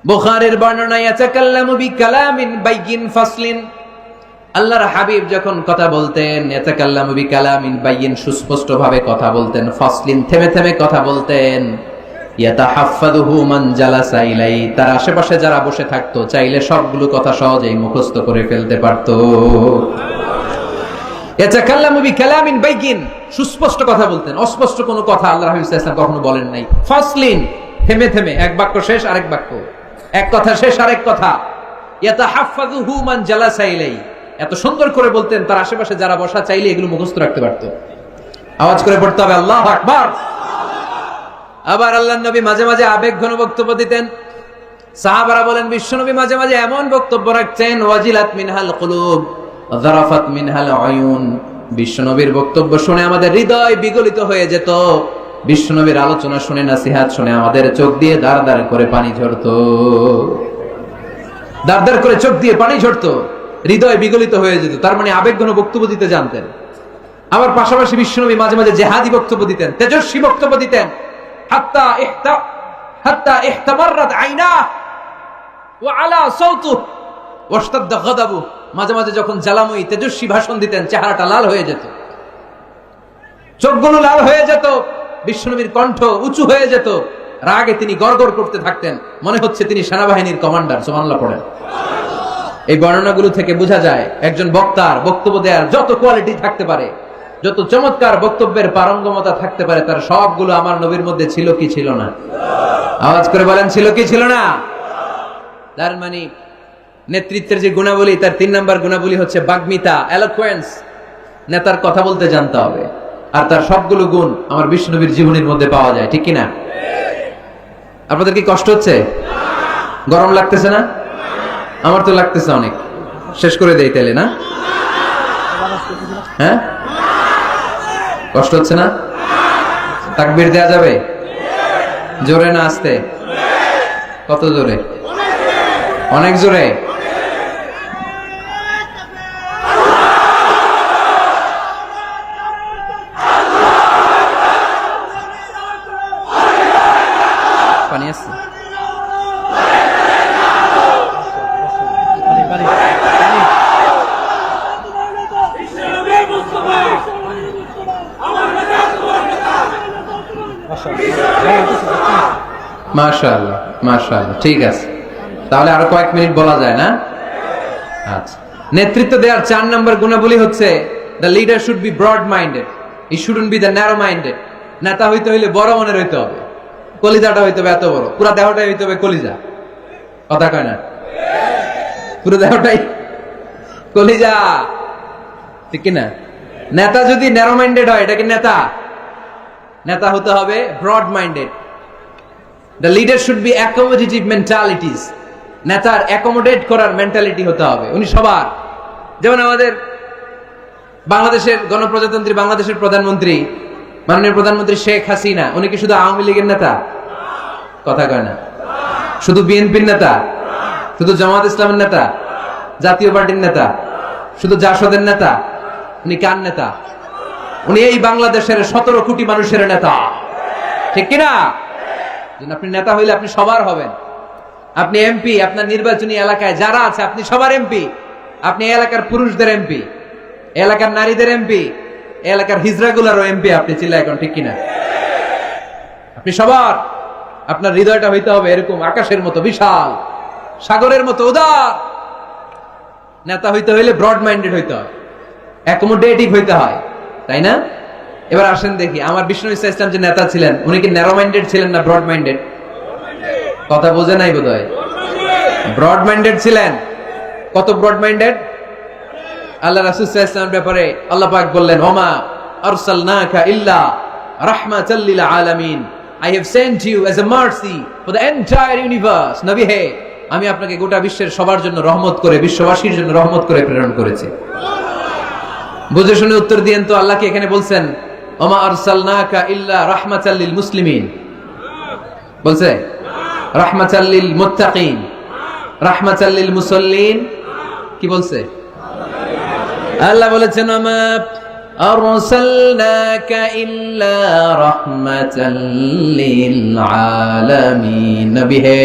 বুখারীর বর্ণনা, ইয়াতাকাল্লামু বিকালামিন বাইয়িন ফাসলিন, আল্লাহর হাবিব যখন কথা বলতেন, ইয়াতাকাল্লামু বিকালামিন বাইয়িন, সুস্পষ্ট ভাবে কথা বলতেন, ফাসলিন, থেমে থেমে কথা বলতেন, ইয়াতাহাফফাযুহু মান জালাসা ইলাই, তার আশেপাশে যারা বসে থাকতো চাইলে সবগুলো কথা সহজেই মুখস্থ করে ফেলতে পারতো। ইয়াতাকাল্লামু বিকালামিন বাইয়িন, সুস্পষ্ট কথা বলতেন, অস্পষ্ট কোনো কথা আল্লাহর হাবিব সাল্লাল্লাহু আলাইহি ওয়াসাল্লাম কখনো বলেন নাই। ফাসলিন, থেমে থেমে, এক বাক্য শেষ আরেক বাক্য, এক কথা শেষ আরেক কথা। ইয়াতাহাফফাযুহু মান জালাসা ইলাইহি, এত সুন্দর করে বলতেন তার আশেপাশে যারা বসা চাইলে এগুলো মুখস্থ রাখতে পারতো। আওয়াজ করে পড়তে হবে আল্লাহু আকবার। আবার আল্লাহর নবী মাঝে মাঝে আবেগঘন বক্তব্য দিতেন। সাহাবারা বলেন বিশ্বনবী মাঝে মাঝে এমন বক্তব্য রাখতেন, ওয়াজিলাত মিনহাল কুলুব যারাফাত মিনহাল আয়ুন, বিশ্বনবীর বক্তব্য শুনে আমাদের হৃদয় বিগলিত হয়ে যেত, বিশ্বনবীর আলোচনা শুনে, নসিহত শুনে আমাদের চোখ দিয়ে দাঁড় দাঁড় করে পানি ঝরতো, দাঁড় দাঁড় করে চোখ দিয়ে পানি ঝরতো, হৃদয় বিগলিত হয়ে যেত। তার মানে আবেগঘন বক্তব্য দিতে জানতেন। আবার পাশাপাশি বিশ্বনবী মাঝে মাঝে জেহাদি বক্তব্য দিতেন, তেজস্বী বক্তব্য দিতেন। হাত্তা ইহতামাররাত আইনা ওয়া আলা সাউতু ওয়াশতাদ্দা গাদাবু, মাঝে মাঝে যখন জ্বালাময়ী তেজস্বী ভাষণ দিতেন চেহারাটা লাল হয়ে যেত, চোখগুলো লাল হয়ে যেত, বিশ্বনবীর কণ্ঠ উঁচু হয়ে যেত, রাগে তিনি গড়গড় করতে থাকতেন, মনে হচ্ছে তিনি সেনাবাহিনীর কমান্ডার। সুবহানাল্লাহ পড়েন। এই বর্ণনাগুলো থেকে বোঝা যায় একজন বক্তার বক্তব্য দেওয়ার যত কোয়ালিটি থাকতে পারে, যত চমৎকার বক্তব্যের পারঙ্গমতা থাকতে পারে, তার সবগুলো আমার নবীর মধ্যে ছিল কি ছিল না? আওয়াজ করে বলেন ছিল কি ছিল না? তার মানে নেতৃত্বের যে গুণাবলী, তার 3 নাম্বার গুণাবলী হচ্ছে বাগ্মিতা, এলোকুয়েন্স। নেতার কথা বলতে জানতে হবে, আর তার সবগুলো গুণ আমার বিশ্বনবীর জীবনের মধ্যে পাওয়া যায়, ঠিক কিনা? আপনাদের কি কষ্ট হচ্ছে? গরম লাগতেছে না? আমার তো লাগতেছে অনেক। শেষ করে দেই তাহলে, না? হ্যাঁ, কষ্ট হচ্ছে না? তাকবীর দেয়া যাবে? জোরে না আস্তে? কত জোরে? অনেক জোরে। পানি আসছে? মাশাআল্লাহ মাশাআল্লাহ, ঠিক আছে। তাহলে আরো কয়েক মিনিট বলা যায় না? আচ্ছা, নেতৃত্ব দেওয়ার 4 নম্বর গুণাবলী হচ্ছে the leader should be broad minded, he shouldn't be the narrow minded। নেতা হইতে হইলে বড় মনের হইতে হবে, কলিজাটা হইতে হবে এত বড়, পুরো দেহটাই হইতে হবে কলিজা। কথা কয় না? পুরো দেহটাই কলিজা, ঠিক কি না? নেতা যদি ন্যারো মাইন্ডেড হয়, এটা কি নেতা? নেতা হতে হবে broad minded. The leader should be accommodative mentalities, নেতার অ্যাকোমোডেট করার মেন্টালিটি হতে হবে। উনি সবার, যেমন আমাদের বাংলাদেশের গণপ্রজাতন্ত্রী বাংলাদেশের প্রধানমন্ত্রী, মাননীয় প্রধানমন্ত্রী শেখ হাসিনা, উনি কি শুধু আওয়ামী লীগের নেতা? কথা কয় না। শুধু বিএনপির নেতা? শুধু জামাত ইসলামের নেতা? জাতীয় পার্টির নেতা? শুধু জাসদের নেতা? উনি কার নেতা? উনি এই বাংলাদেশের 17 কোটি মানুষের নেতা, ঠিক কিনা? আপনি নেতা হইলে আপনি সবার হবেন। আপনি এমপি, আপনার নির্বাচনী এলাকায় যারা আছে আপনি সবার এমপি। আপনি এলাকার পুরুষদের এমপি, এলাকার নারীদের এমপি, এলাকার হিজড়াগুলারও এমপি আপনি। চিল্লা এখন, ঠিক কিনা? আপনি সবার। আপনার হৃদয়টা হইতে হবে এরকম আকাশের মতো বিশাল, সাগরের মতো উদার। নেতা হইতে হইলে ব্রড মাইন্ডেড হইতে হয়, অ্যাকোমোডেটিভ হইতে হয়, তাই না? এবার আসেন দেখি, আমার বিষ্ণু ইসলাম যে নেতা ছিলেন, উনি কি ন্যারো মাইন্ডেড ছিলেন না ব্রড মাইন্ডেড? কথা বোঝে নাই বোধহয়। ব্রড মাইন্ডেড ছিলেন। কত ব্রড মাইন্ডেড? আল্লাহ রাসূল সাল্লাল্লাহু আলাইহি ওয়াসাল্লামের ব্যাপারে আল্লাহ পাক বললেন, ওমা আরসালনাকা ইল্লা রাহমাতাল লিল আলামিন, I have sent you as a mercy for the entire universe। নবী হে, আমি আপনাকে গোটা বিশ্বের সবার জন্য রহমত করে, বিশ্ববাসীর জন্য রহমত করে প্রেরণ করেছি। বুঝে শুনে উত্তর দিয়েন তো, আল্লাহ কি এখানে বলছেন ওমা আরসালনাকা ইল্লা রাহমাতাল লিল মুসলিমিন? বলছে রাহমাতাল লিল মুত্তাকিন, রাহমাতাল লিল মুসাল্লিন? কি বলছে? আল্লাহ বলেছেন ওমা আরসালনাকা ইল্লা রাহমাতাল লিল আলামিন। নবী হে,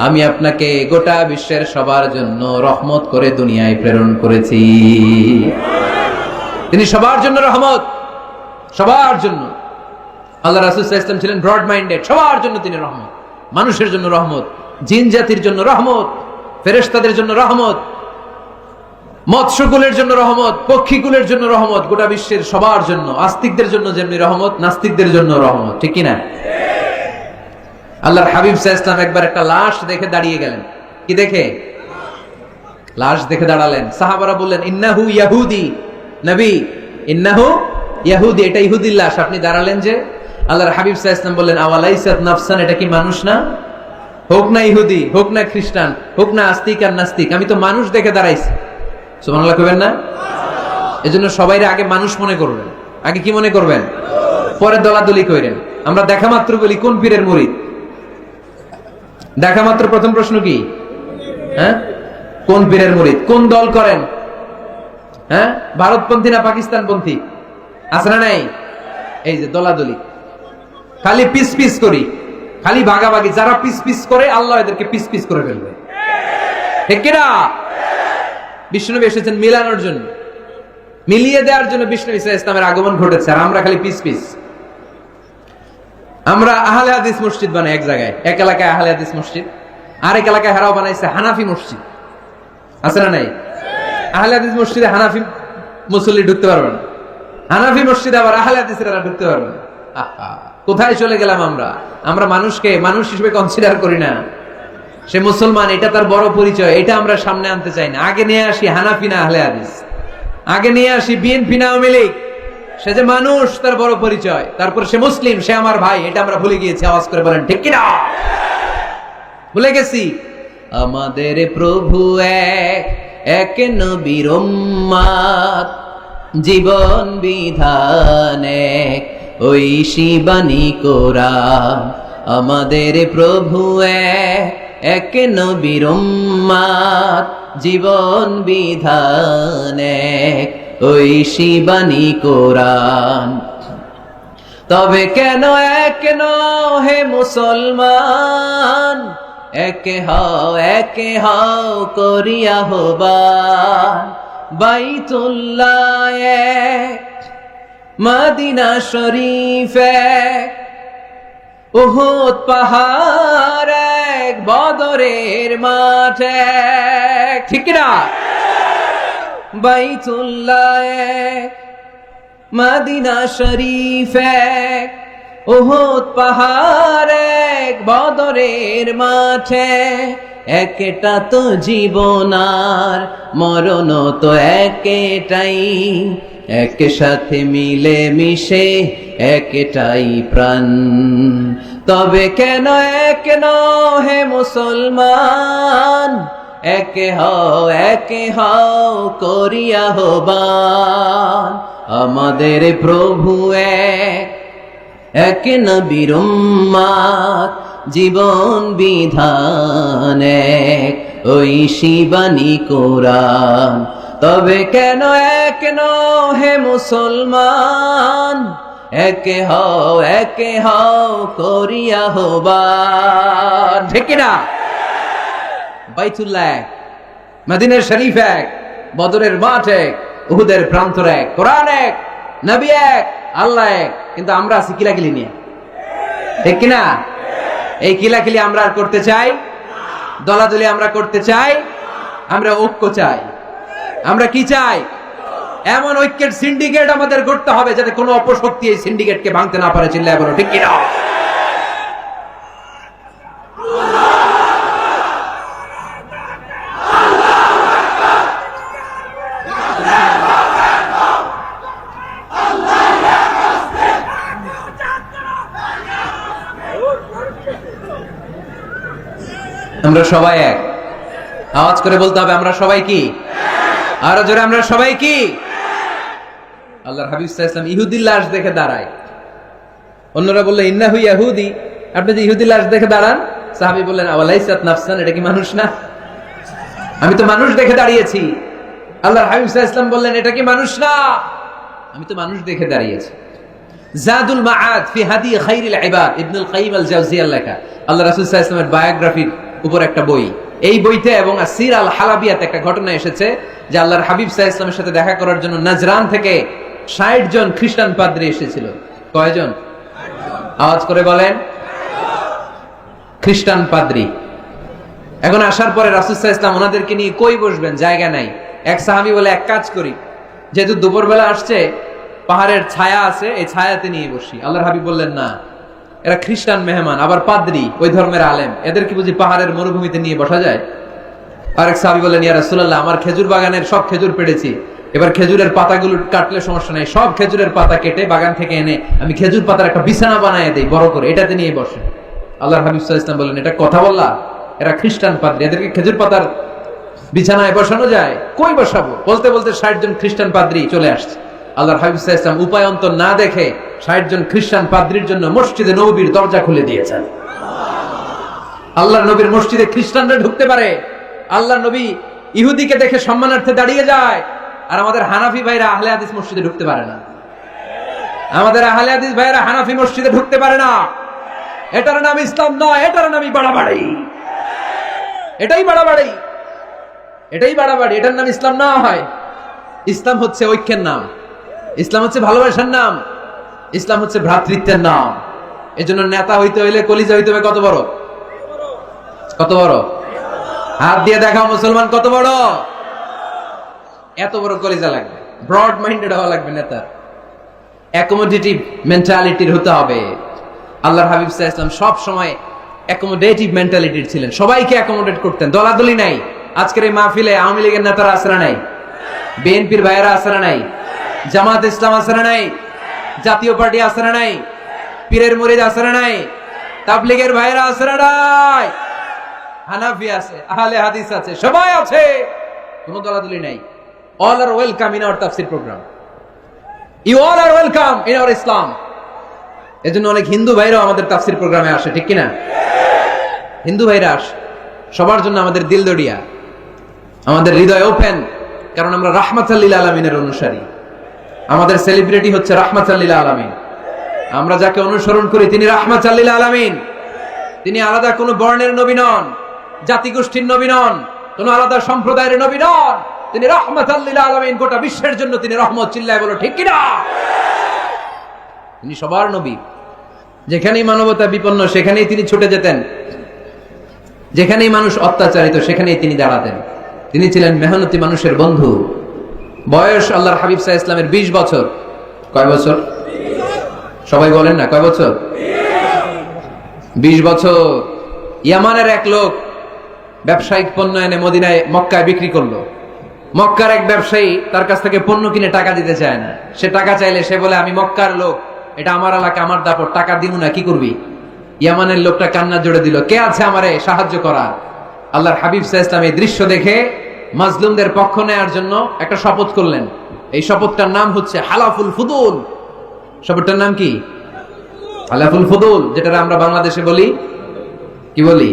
আমি আপনাকে গোটা বিশ্বের সবার জন্য রহমত করে দুনিয়ায় প্রেরণ করেছি। তিনি সবার জন্য রহমত, সবার জন্য। আল্লাহ রাসূল সাল্লাল্লাহু আলাইহি ওয়াসাল্লাম ছিলেন ব্রড মাইন্ডেড, সবার জন্য তিনি রহমত। মানুষের জন্য রহমত, জিন জাতির জন্য রহমত, ফেরেশতাদের জন্য রহমত, মৎস্যকুলের জন্য রহমত, পক্ষীকুলের জন্য রহমত, গোটা বিশ্বের সবার জন্য। আস্তিকদের জন্য যেমনি রহমত, নাস্তিকদের জন্য রহমত, ঠিক কিনা? আল্লাহর হাবিব সাল্লাল্লাহু আলাইহি ওয়াসাল্লাম একবার একটা লাশ দেখে দাঁড়িয়ে গেলেন। কি দেখে? লাশ দেখে দাঁড়ালেন। সাহাবারা বললেন, ইন্নাহু ইয়াহুদি। নবী, ইন্নাহু ইয়াহুদি, এটা ইহুদির লাশ, আপনি দাঁড়ালেন যে? আল্লাহর হাবিব সাল্লাল্লাহু আলাইহি ওয়াসাল্লাম বললেন, আওয়ালাইসাত নাফসান, এটা কি মানুষ না? হোক না ইহুদি, হোক না খ্রিস্টান, হোক না আস্তিক আর নাস্তিক, আমি তো মানুষ দেখে দাঁড়াইছি। সুবহানাল্লাহ কইবেন না? এজন্য সবাইরে আগে মানুষ মনে করবেন। আগে কি মনে করবেন? পরে দলাদলি কইরেন। আমরা দেখা মাত্র বলি কোন পীরের মুরিদ? দেখা মাত্র প্রথম প্রশ্ন কি? হ্যাঁ, কোন পীরের মুরিদ? কোন দল করেন? হ্যাঁ, ভারতপন্থী না পাকিস্তানপন্থী? আছে না নাই? এই যে দলাদলি, খালি পিস পিস করি, খালি ভাগাভাগি। যারা পিস পিস করে আল্লাহ এদেরকে পিস পিস করে ফেলবে, ঠিক কিনা? বিষ্ণুনবী এসেছেন মিলানোর জন্য, মিলিয়ে দেওয়ার জন্য বিষ্ণু ঈসা ইসলামের আগমন ঘটেছে, আর আমরা খালি পিস পিস। আমরা আহলে হাদিস মসজিদ বানাই এক জায়গায়, এক এলাকায় আহলে হাদিস মসজিদ, আরেক এলাকায় হারাও বানাইছে হানাফি মসজিদ। আছে না নাই? আহলে হাদিস মসজিদে হানাফি মুসল্লি ঢুকতে পারবে না, হানাফি মসজিদে আবার আহলে হাদিসরা ঢুকতে পারবে না। কোথায় চলে গেলাম আমরা? আমরা মানুষকে মানুষ হিসেবে কনসিডার করি না। সে মুসলমান, এটা তার বড় পরিচয়, এটা আমরা সামনে আনতে চাই না। আগে নিয়ে আসি হানাফি না আহলে হাদিস, আগে নিয়ে আসি বিএনপি না আওয়ামী লীগ। সে যে মানুষ, তার বড় পরিচয়। তারপর সে মুসলিম, সে আমার ভাই, এটা আমরা ভুলে গিয়েছি। আওয়াজ করে বলেন ঠিক কিনা? ভুলে গেছি। আমাদের প্রভু এক, এক নবীর উম্মত, জীবন বিধান এক, ওই শিবানী কোরআন। আমাদের প্রভু এক, এক নবীর উম্মত, জীবন বিধান এক, ওই শিবানী কোরআন। তবে কেন এক হে মুসলমান, একে হও করিয়া হবান। বাইতুল্লাহ এক, মদিনা শরীফ এক, উহুদ পাহাড় এক, বদরের মাঠ এক, ঠিক না? বাইতুল্লাহ এক, মদিনা শরীফ এক, উহুদ পাহাড় এক, বদরের মাঠে। একটা তো জীবন আর মরণ তো একটাই, একসাথে মিলে মিশে একটাই প্রাণ। তবে কেন এক হে মুসলমান, একে হও করিয়া হবান। আমাদের প্রভু এক, এক নবীর উম্মত, জীবন বিধান এক, ওই শিবানী কোরআন। তবে কেন এক হে মুসলমান, একে হও করিয়া হবান, ঠিক না? বাইতুল্লাহ এক, মদিনা শরীফ এক, বদরের মাঠ এক, উহুদের প্রান্তর এক, কোরআন এক, নবী এক, আল্লাহ এক। কিন্তু আমরা আছি কিলাকিলি নিয়ে, ঠিক কিনা? এই কিলাকিলি আমরা আর করতে চাই? দলাদলি আমরা করতে চাই? আমরা ঐক্য চাই। আমরা কি চাই? এমন ঐক্যের সিন্ডিকেট আমাদের গড়তে হবে যাতে কোনো অপশক্তি এই সিন্ডিকেটকে ভাঙতে না পারে। চিল্লায় বলো ঠিক কিনা? আমরা সবাই এক। আওয়াজ করে বলতে হবে আমরা সবাই কি? আরো জোরে, আমরা সবাই কি? আল্লাহর হাবিব সাল্লাল্লাহু আলাইহি ওয়াসাল্লাম ইহুদির লাশ দেখে দাঁড়ায়। অন্যরা বললেন ইন্নাহু ইয়াহুদি, আপনি যে ইহুদির লাশ দেখে দাঁড়ান। সাহাবী বললেন আওয়ালাইসাত নাফসান, এটা কি মানুষ না? আমি তো মানুষ দেখে দাঁড়িয়েছি। আল্লাহর হাবিব সাল্লাল্লাহু আলাইহি ওয়াসাল্লাম বললেন এটা কি মানুষ না? আমি তো মানুষ দেখে দাঁড়িয়েছি। জাদুল মাআদ ফি হাদি খায়রিল ইবাদ, ইবনুল কাইয়িম আল জাওজিয়ার লেখা আল্লাহ রাসূল সাল্লাল্লাহু আলাইহি ওয়াসাল্লামের বায়োগ্রাফির উপর একটা বই। এই বইতে এবং আসির আল হালাবিয়াতে একটা ঘটনা এসেছে যে আল্লাহর হাবিব সাল্লাল্লাহু আলাইহি ওয়াসাল্লামের সাথে দেখা করার জন্য নাজরান থেকে ৬০ জন খ্রিস্টান পাদ্রী এসেছিল। কয়জন? আওয়াজ করে বলেন। খ্রিস্টান পাদ্রী। এখন আসার পরে রাসূল সাল্লাল্লাহু আলাইহি ওয়াসাল্লাম ওনাদেরকে নিয়ে কই বসবেন, জায়গা নাই। এক সাহাবী বলে এক কাজ করি, যেহেতু দুপুরবেলা আসছে, পাহাড়ের ছায়া আছে, এই ছায়াতে নিয়ে বসি। আল্লাহর হাবিব বললেন না, এরা খ্রিস্টান মেহমান, আবার পাদ্রী, ওই ধর্মের আলেম, এদের কি বুঝি পাহাড়ের মরুভূমিতে নিয়ে বসা যায়? আরেক সাহাবী বলেন, ইয়া রাসূলুল্লাহ, আমার খেজুর বাগানের সব খেজুর পেড়েছি, এবার খেজুরের পাতাগুলো কাটলে সমস্যা নাই, সব খেজুরের পাতা কেটে বাগান থেকে এনে আমি খেজুর পাতার একটা বিছানা বানায় দেই বড় করে, এটাতে নিয়ে বসে। আল্লাহর হাবিব সাল্লাল্লাহু আলাইহি ওয়াসাল্লাম বলেন, এটা কথা বললা? এরা খ্রিস্টান পাদ্রী, এদেরকে খেজুর পাতার বিছানায় বসানো যায়? কই বসাবো? বলতে বলতে 60 জন খ্রিস্টান পাদ্রী চলে আসছে। আল্লাহর হাবিব সাল্লাল্লাহু আলাইহি ওয়াসাল্লাম উপায়ন্তর না দেখে 60 জন খ্রিস্টান পাদ্রীর জন্য মসজিদে নববীর দরজা খুলে দিয়েছেন। আল্লাহর নবীর মসজিদে খ্রিস্টানরা ঢুকতে পারে। আল্লাহর নবী ইহুদিকে দেখে সম্মানার্থে দাঁড়িয়ে যায়, আর আমাদের হানাফি ভাইরা আহলে হাদিস মসজিদে ঢুকতে পারে না। আমাদের আহলে হাদিস ভাইরা হানাফি মসজিদে ঢুকতে পারে না। এটার নাম ইসলাম নয়, এটার নামই বাড়াবাড়ি। এটাই বাড়াবাড়ি, এটাই বাড়াবাড়ি। এটার নাম ইসলাম না হয়। ইসলাম হচ্ছে ঐক্যের নাম, ইসলাম হচ্ছে ভালোবাসার নাম, ইসলাম হচ্ছে ভ্রাতৃত্বের নাম। এজন্য নেতা হইতে হইলে কলিজা হইতে হবে কত বড়? কত বড়? হাত দিয়ে দেখাও মুসলমান কত বড়? এত বড় কলিজা লাগবে, ব্রড মাইন্ডেড হওয়া লাগবে নেতা, অ্যাকোমোডেটিভ মেন্টালিটির হতে হবে। আল্লাহর হাবিব সাল্লাল্লাহু আলাইহি ওয়াসাল্লাম সব সময় অ্যাকোমোডেটিভ মেন্টালিটির ছিলেন, সবাইকে অ্যাকোমোডেট করতেন। দলাদলি নাই। আজকের এই মাহফিলে আওয়ামী লীগের নেতারা আছে না নাই? বিএনপির ভাইয়েরা আছে না নাই? জামাত ইসলাম আছে না নাই? জাতীয় পার্টি আছে না নাই? পীরের মুরিদ আছে না নাই? তাবলীগের ভাইয়েরা আছে না নাই? হানাফি আছে, আহলে হাদিস আছে, সবাই আছে, কোনো দলাদলি নাই। All are welcome in our tafsir program. You all are welcome in our Islam. এজন্য অনেক হিন্দু ভাইরাও আমাদের তাফসির প্রোগ্রামে আসে, ঠিক কিনা? হিন্দু ভাইরা আসে, সবার জন্য আমাদের দিল দড়িয়া, আমাদের হৃদয় ওপেন, কারণ আমরা রাহমাতাল লিল আলামিনের অনুসারী। আমাদের সেলিব্রিটি হচ্ছে রাহমাতাল লিল আলামিন। আমরা যাকে অনুসরণ করি তিনি রাহমাতাল লিল আলামিন। তিনি আলাদা কোনো বর্ণের নবী নন, জাতিগোষ্ঠীর নবী নন, কোনো আলাদা সম্প্রদায়ের নবী নন। তিনি রাহমাতাল লিল আলামিন, গোটা বিশ্বের জন্য তিনি রহমত। চিল্লায় বলো ঠিক কিনা? তিনি সবার নবী। যেখানেই মানবতা বিপন্ন সেখানেই তিনি ছুটে যেতেন, যেখানেই মানুষ অত্যাচারিত সেখানেই তিনি দাঁড়াতেন। তিনি ছিলেন মেহনতি মানুষের বন্ধু। বয়স আল্লাহর হাবিব সাল্লাল্লাহু আলাইহি ওয়াসাল্লামের 20 বছর। কয় বছর? সবাই বলেন না, কয় বছর? 20 বছর। ইয়ামানের এক লোক ব্যবসায়িক পণ্য এনে মদিনায় মক্কায় বিক্রি করলো। মক্কার এক ব্যবসায়ী তার কাছ থেকে পণ্য কিনে টাকা দিতে চায় না। সে টাকা চাইলে সে বলে, আমি মক্কার লোক, এটা আমার এলাকা, আমার দাপট, টাকা দিব না, কি করবি? ইয়ামানের লোকটা কান্না জোড়ে দিল, কে আছে আমারে সাহায্য করার? আল্লাহর হাবিব সাল্লাল্লাহু আলাইহি ওয়াসাল্লাম এই দৃশ্য দেখে মাজলুমদের পক্ষ নেয়ার জন্য একটা শপথ করলেন। এই শপথটার নাম হচ্ছে হালাফুল ফুদুল। শপথটার নাম কি? হালাফুল ফুদুল, যেটা আমরা বাংলাদেশে বলি, কি বলি?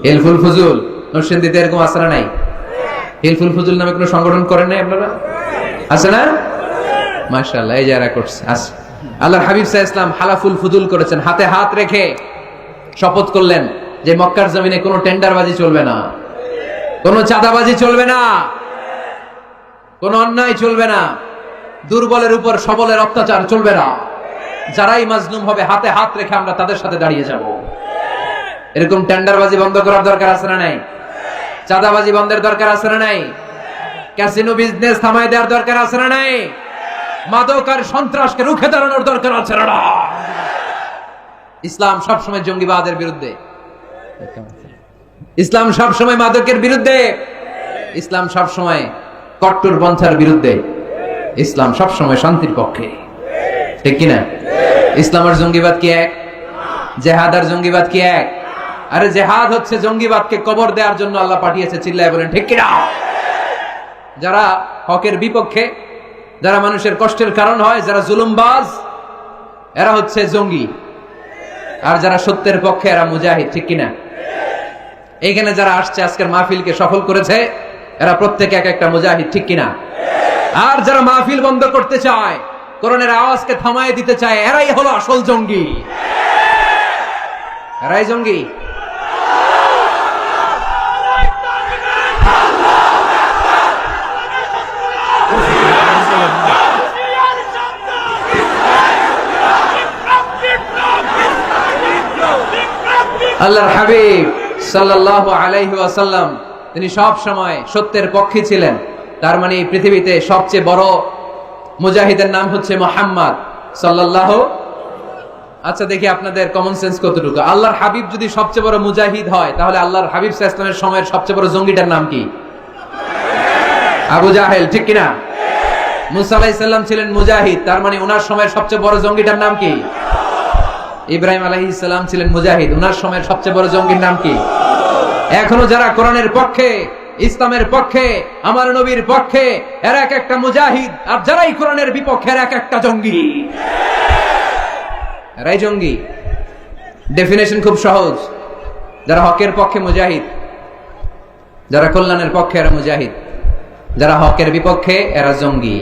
হিলফুল ফুজুল। নরসিংদীতে এরকম আছে না নাই? হিলফুল ফুজুল নামে কোনো সংগঠন করেন নাই আপনারা? আছে না? মাশাআল্লাহ, এই যারা করছে আছে। আল্লাহর হাবিব সাল্লাল্লাহু আলাইহি ওয়াসাল্লাম হালাফুল ফুদুল করেছেন, হাতে হাত রেখে শপথ করলেন যে মক্কার জমিনে কোনো টেন্ডারবাজি চলবে না, কোনো চাঁদাবাজি চলবে না, কোনো অন্যায় চলবে না, দুর্বলের উপর সবলের অত্যাচার চলবে না। যারাই মাজলুম হবে হাতে হাত রেখে আমরা তাদের সাথে দাঁড়িয়ে যাব। এরকম টেন্ডারবাজি বন্ধ করার দরকার আছে না নাই? চাঁদাবাজি বন্ধের দরকার আছে না নাই? ক্যাসিনো বিজনেস থামায় দেওয়ার দরকার আছে না নাই? মাদক আর সন্ত্রাসকে রুখে দাঁড়ানোর দরকার আছে না? ইসলাম সবসময় জঙ্গিবাদের বিরুদ্ধে, ইসলাম সবসময় মাদকের বিরুদ্ধে, ইসলাম সবসময় কট্টরপন্থার বিরুদ্ধে, ইসলাম সবসময় শান্তির পক্ষে, ঠিক কিনা? ইসলাম আর জঙ্গিবাদ কি এক? জেহাদ আর জঙ্গিবাদ কি এক? আরে জেহাদ হচ্ছে জঙ্গিবাদকে কবর দেওয়ার জন্য আল্লাহ পাঠিয়েছে। চিল্লায় বলেন ঠিক কিনা? যারা হকের বিপক্ষে, যারা মানুষের কষ্টের কারণ হয়, যারা জুলুমবাজ, এরা হচ্ছে জঙ্গি। আর যারা সত্যের পক্ষে এরা মুজাহিদ, ঠিক কিনা? এইখানে যারা আসছে আজকের মাহফিলকে সফল করেছে, এরা প্রত্যেকে এক একটা মুজাহিদ, ঠিক কিনা? আর যারা মাহফিল বন্ধ করতে চায়, কোরআনের আওয়াজকে থামায় দিতে চায়, এরাই হলো আসল জঙ্গি। এরাই জঙ্গি। আল্লাহর হাবিব সাল্লাল্লাহু আলাইহি ওয়াসাল্লাম তিনি সব সময় সত্যের পক্ষে ছিলেন। তার মানে এই পৃথিবীতে সবচেয়ে বড় মুজাহিদের নাম হচ্ছে মুহাম্মদ সাল্লাল্লাহু আচ্ছা দেখি আপনাদের কমন সেন্স কতটুকু। আল্লাহর হাবিব যদি সবচেয়ে বড় মুজাহিদ হয়, তাহলে আল্লাহর হাবিব সাল্লাল্লাহু আলাইহি ওয়াসাল্লামের সময়ের সবচেয়ে বড় জঙ্গিটার নাম কি? আবু জাহেল, ঠিক কিনা? মুসা আলাইহিস সালাম ছিলেন মুজাহিদ, তার মানে ওনার সময়ের সবচেয়ে বড় জঙ্গিটার নাম কি? ইব্রাহিম আলাইহিস সালাম ছিলেন মুজাহিদ, ওনার সময়ের সবচেয়ে বড় জঙ্গির নাম কি? এখনো যারা কোরআনের পক্ষে, ইসলামের পক্ষে, আমার নবীর পক্ষে, এরা এক একটা মুজাহিদ, আর যারাই কোরআনের বিপক্ষে এরা এক একটা জঙ্গি। এরাই জঙ্গি। ডেফিনেশন খুব সহজ। যারা হকের পক্ষে মুজাহিদ, যারা কল্যাণের পক্ষে এরা মুজাহিদ, যারা হকের বিপক্ষে এরা জঙ্গি।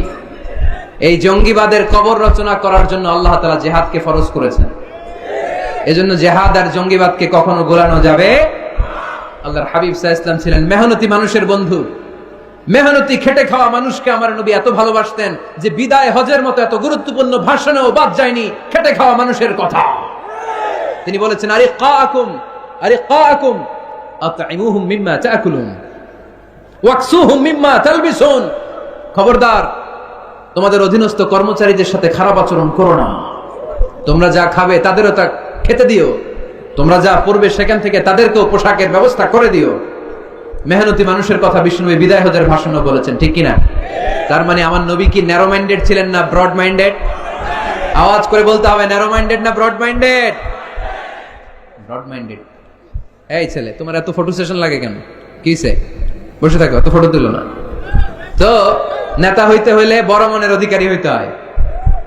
এই জঙ্গিবাদের কবর রচনা করার জন্য আল্লাহ তাআলা জিহাদকে ফরজ করেছেন। এজন্য জিহাদ আর জঙ্গিবাদকে কখনো গোলানো যাবে। আল্লাহর হাবিব সাল্লাল্লাহু আলাইহি ওয়াসাল্লাম ছিলেন মেহনতি মানুষের বন্ধু। মেহনতি খেটে খাওয়া মানুষকে আমার নবী এত ভালোবাসতেন যে বিদায় হজের মতো এত গুরুত্বপূর্ণ ভাষণেও বাদ যায়নি খেটে খাওয়া মানুষের কথা। তিনি বলেছেন, আরিকাকুম আতঈমুহুম মিম্মা তাকুলুন ওয়াকসুহুম মিম্মা তালবিসুন। খবরদার, তোমাদের অধীনস্থ কর্মচারীদের সাথে খারাপ আচরণ করো না। তোমরা যা খাবে তাদেরও তা খেতে দিও, তোমরা যা পড়বে সেখান থেকে তাদেরকেও পোশাকের ব্যবস্থা করে দিও। মেহনতি মানুষের কথা বিষ্ণুনবী বিদায় হজের ভাষণও বলেছেন, ঠিক কিনা? তার মানে আমার নবী কি ন্যারো মাইন্ডেড ছিলেন না ব্রড মাইন্ডেড? আওয়াজ করে বলতে হবে, ন্যারো মাইন্ডেড না ব্রড মাইন্ডেড? Broad minded. এই ছেলে, তোমার এত ফটো সেশন লাগে কেন? কিসে বসে থাকো, এত ফটো তুলো না তো। নেতা হইতে হইলে বড় মনের অধিকারী হইতে হয়।